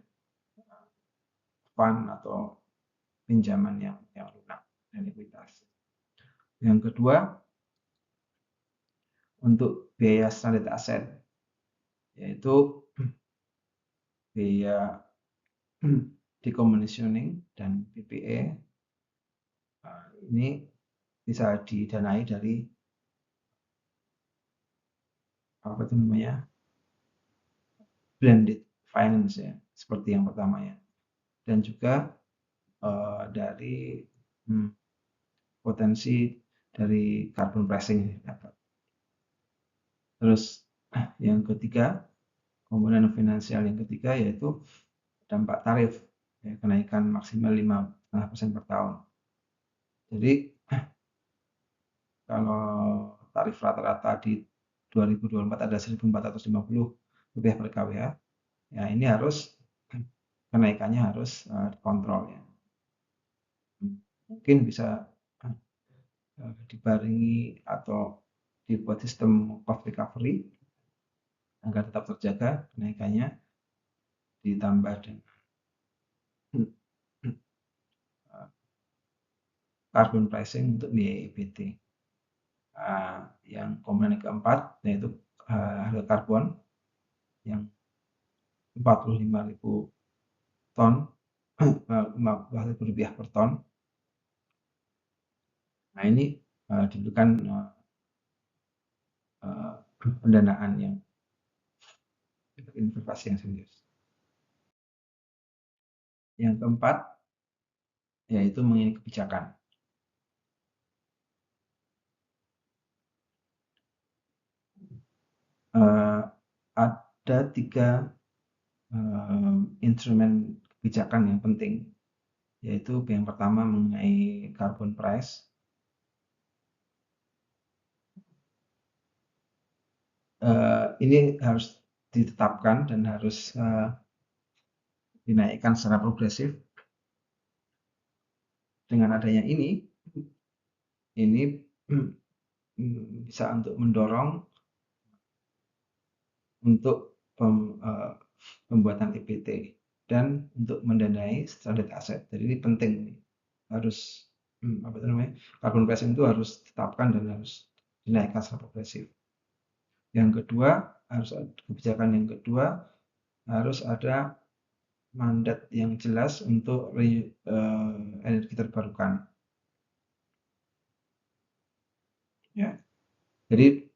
fund atau pinjaman yang lunak dan likuiditas. Yang kedua, untuk biaya stranded asset, yaitu biaya decommissioning dan PPE, ini bisa didanai dari apa itu namanya, blended finance ya, seperti yang pertama ya, dan juga dari potensi dari carbon pricing dapat. Terus yang ketiga, komponen finansial yang ketiga yaitu dampak tarif, ya, kenaikan maksimal 5,5% per tahun. Jadi kalau tarif rata-rata di 2024 ada 1.450 rupiah per kWh, ya ini harus kenaikannya harus dikontrol ya. Mungkin bisa dibarengi atau dibuat sistem cost recovery agar tetap terjaga kenaikannya, ditambah dengan carbon pricing untuk biaya EBT. Yang komponen keempat yaitu harga karbon yang 45.000 ton, 15.000 rupiah per ton. Nah ini diberikan pendanaan yang investasi yang serius. Yang keempat yaitu mengenai kebijakan. Ada 3 instrumen kebijakan yang penting, yaitu yang pertama mengenai carbon price. Ini harus ditetapkan dan harus dinaikkan secara progresif. Dengan adanya ini bisa untuk mendorong untuk pembuatan EBT dan untuk mendanai stranded asset. Jadi ini penting, harus carbon pricing itu harus ditetapkan dan harus dinaikkan secara progresif. Yang kedua, kebijakan yang kedua harus ada mandat yang jelas untuk energi terbarukan. Ya. Jadi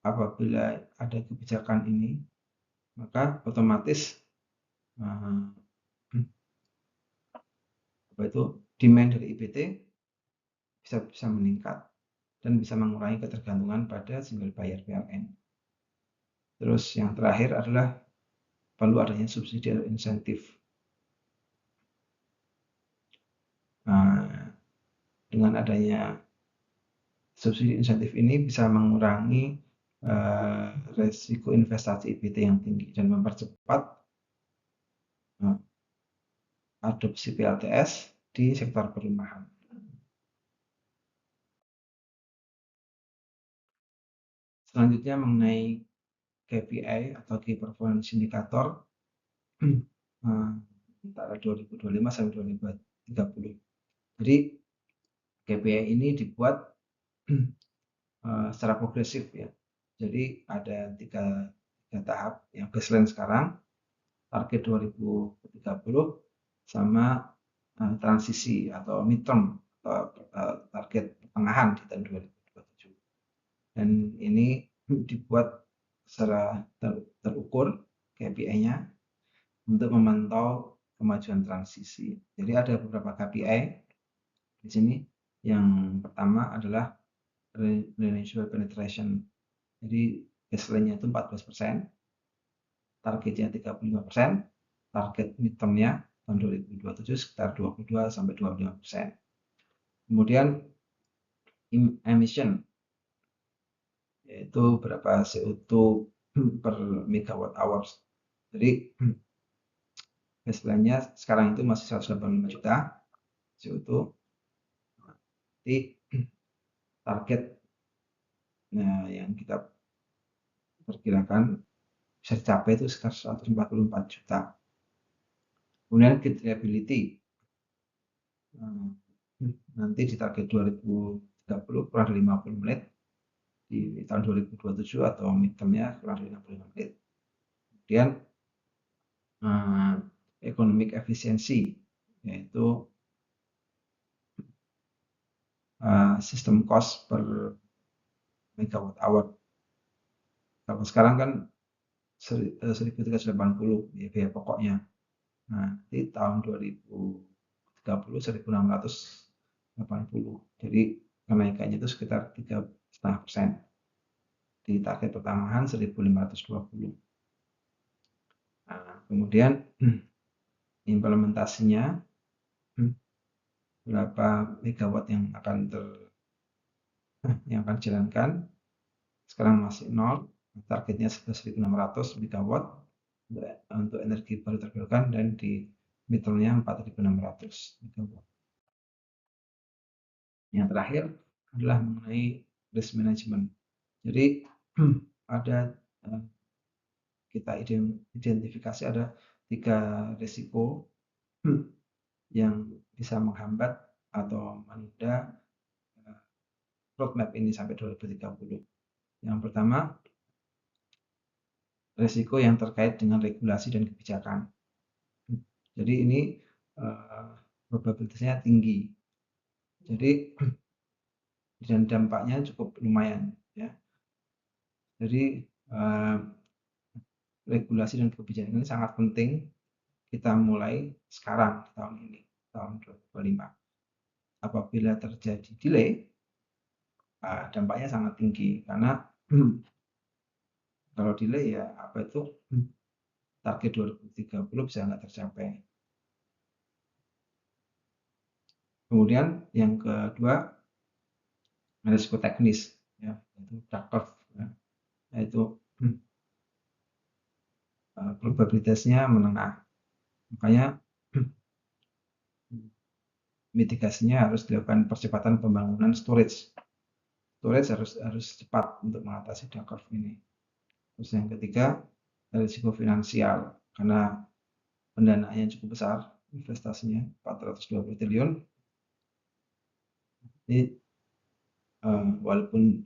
apabila ada kebijakan ini, maka otomatis demand dari EBT bisa meningkat dan bisa mengurangi ketergantungan pada single buyer PLN. Terus yang terakhir adalah perlu adanya subsidi atau insentif. Dengan adanya subsidi insentif ini bisa mengurangi resiko investasi EBT yang tinggi dan mempercepat adopsi PLTS di sektor perumahan. Selanjutnya mengenai KPI atau Key Performance Indicator. antara 2025 sampai 2030. Jadi KPI ini dibuat secara progresif ya. Jadi ada tiga tahap. Yang baseline sekarang, target 2030, sama transisi atau midterm atau target pertengahan di tahun 2027. Dan ini dibuat secara terukur KPI-nya untuk memantau kemajuan transisi. Jadi ada beberapa KPI di sini. Yang pertama adalah renewable penetration. Jadi baseline-nya itu 14%, targetnya 35%, target midterm-nya tahun 2027 sekitar 22 sampai 25%. Kemudian emission, yaitu berapa CO2 per megawatt hours. Jadi baseline-nya sekarang itu masih 185 juta CO2. Jadi target yang kita perkirakan bisa dicapai itu sekitar 144 juta. Kemudian grid reliability, nanti di target 2030 kurang dari 50 menit, di tahun 2027 atau midterm-nya kurang dari 65 menit. Kemudian economic efficiency, yaitu sistem cost per megawatt hour. Kalau sekarang kan 1380 ya, biaya pokoknya. Nah, di tahun 2030 1680. Jadi kenaikannya itu sekitar 3,5%. Di target pertengahan 1520. Nah, kemudian implementasinya berapa megawatt yang akan dijalankan. Sekarang masih 0, targetnya 11.600 megawatt untuk energi baru terbarukan, dan di midterm-nya 4.600 megawatt. Yang terakhir adalah mengenai risk management. Jadi ada kita identifikasi ada 3 risiko yang bisa menghambat atau menunda roadmap ini sampai 2030. Yang pertama, risiko yang terkait dengan regulasi dan kebijakan. Jadi ini probabilitasnya tinggi. Jadi dan dampaknya cukup lumayan ya. Jadi regulasi dan kebijakan ini sangat penting kita mulai sekarang di tahun ini, tahun 2025. Apabila terjadi delay, dampaknya sangat tinggi, karena kalau delay ya target 2030 bisa nggak tercapai. Kemudian yang kedua, risiko teknis ya, yaitu duck curve ya, yaitu probabilitasnya menengah. Makanya mitigasinya harus dilakukan percepatan pembangunan storage. Storage harus cepat untuk mengatasi duck curve ini. Terus yang ketiga, risiko finansial, karena pendanaannya cukup besar, investasinya 420 triliun. Ini walaupun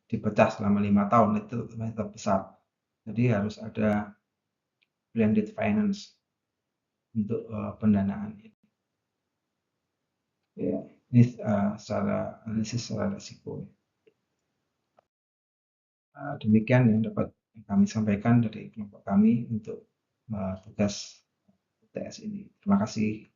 dipecah selama 5 tahun itu tetap besar. Jadi harus ada blended finance untuk pendanaan ini. Ya, ini secara analisis secara risiko. Demikian yang dapat kami sampaikan dari kelompok kami untuk tugas UTS ini. Terima kasih.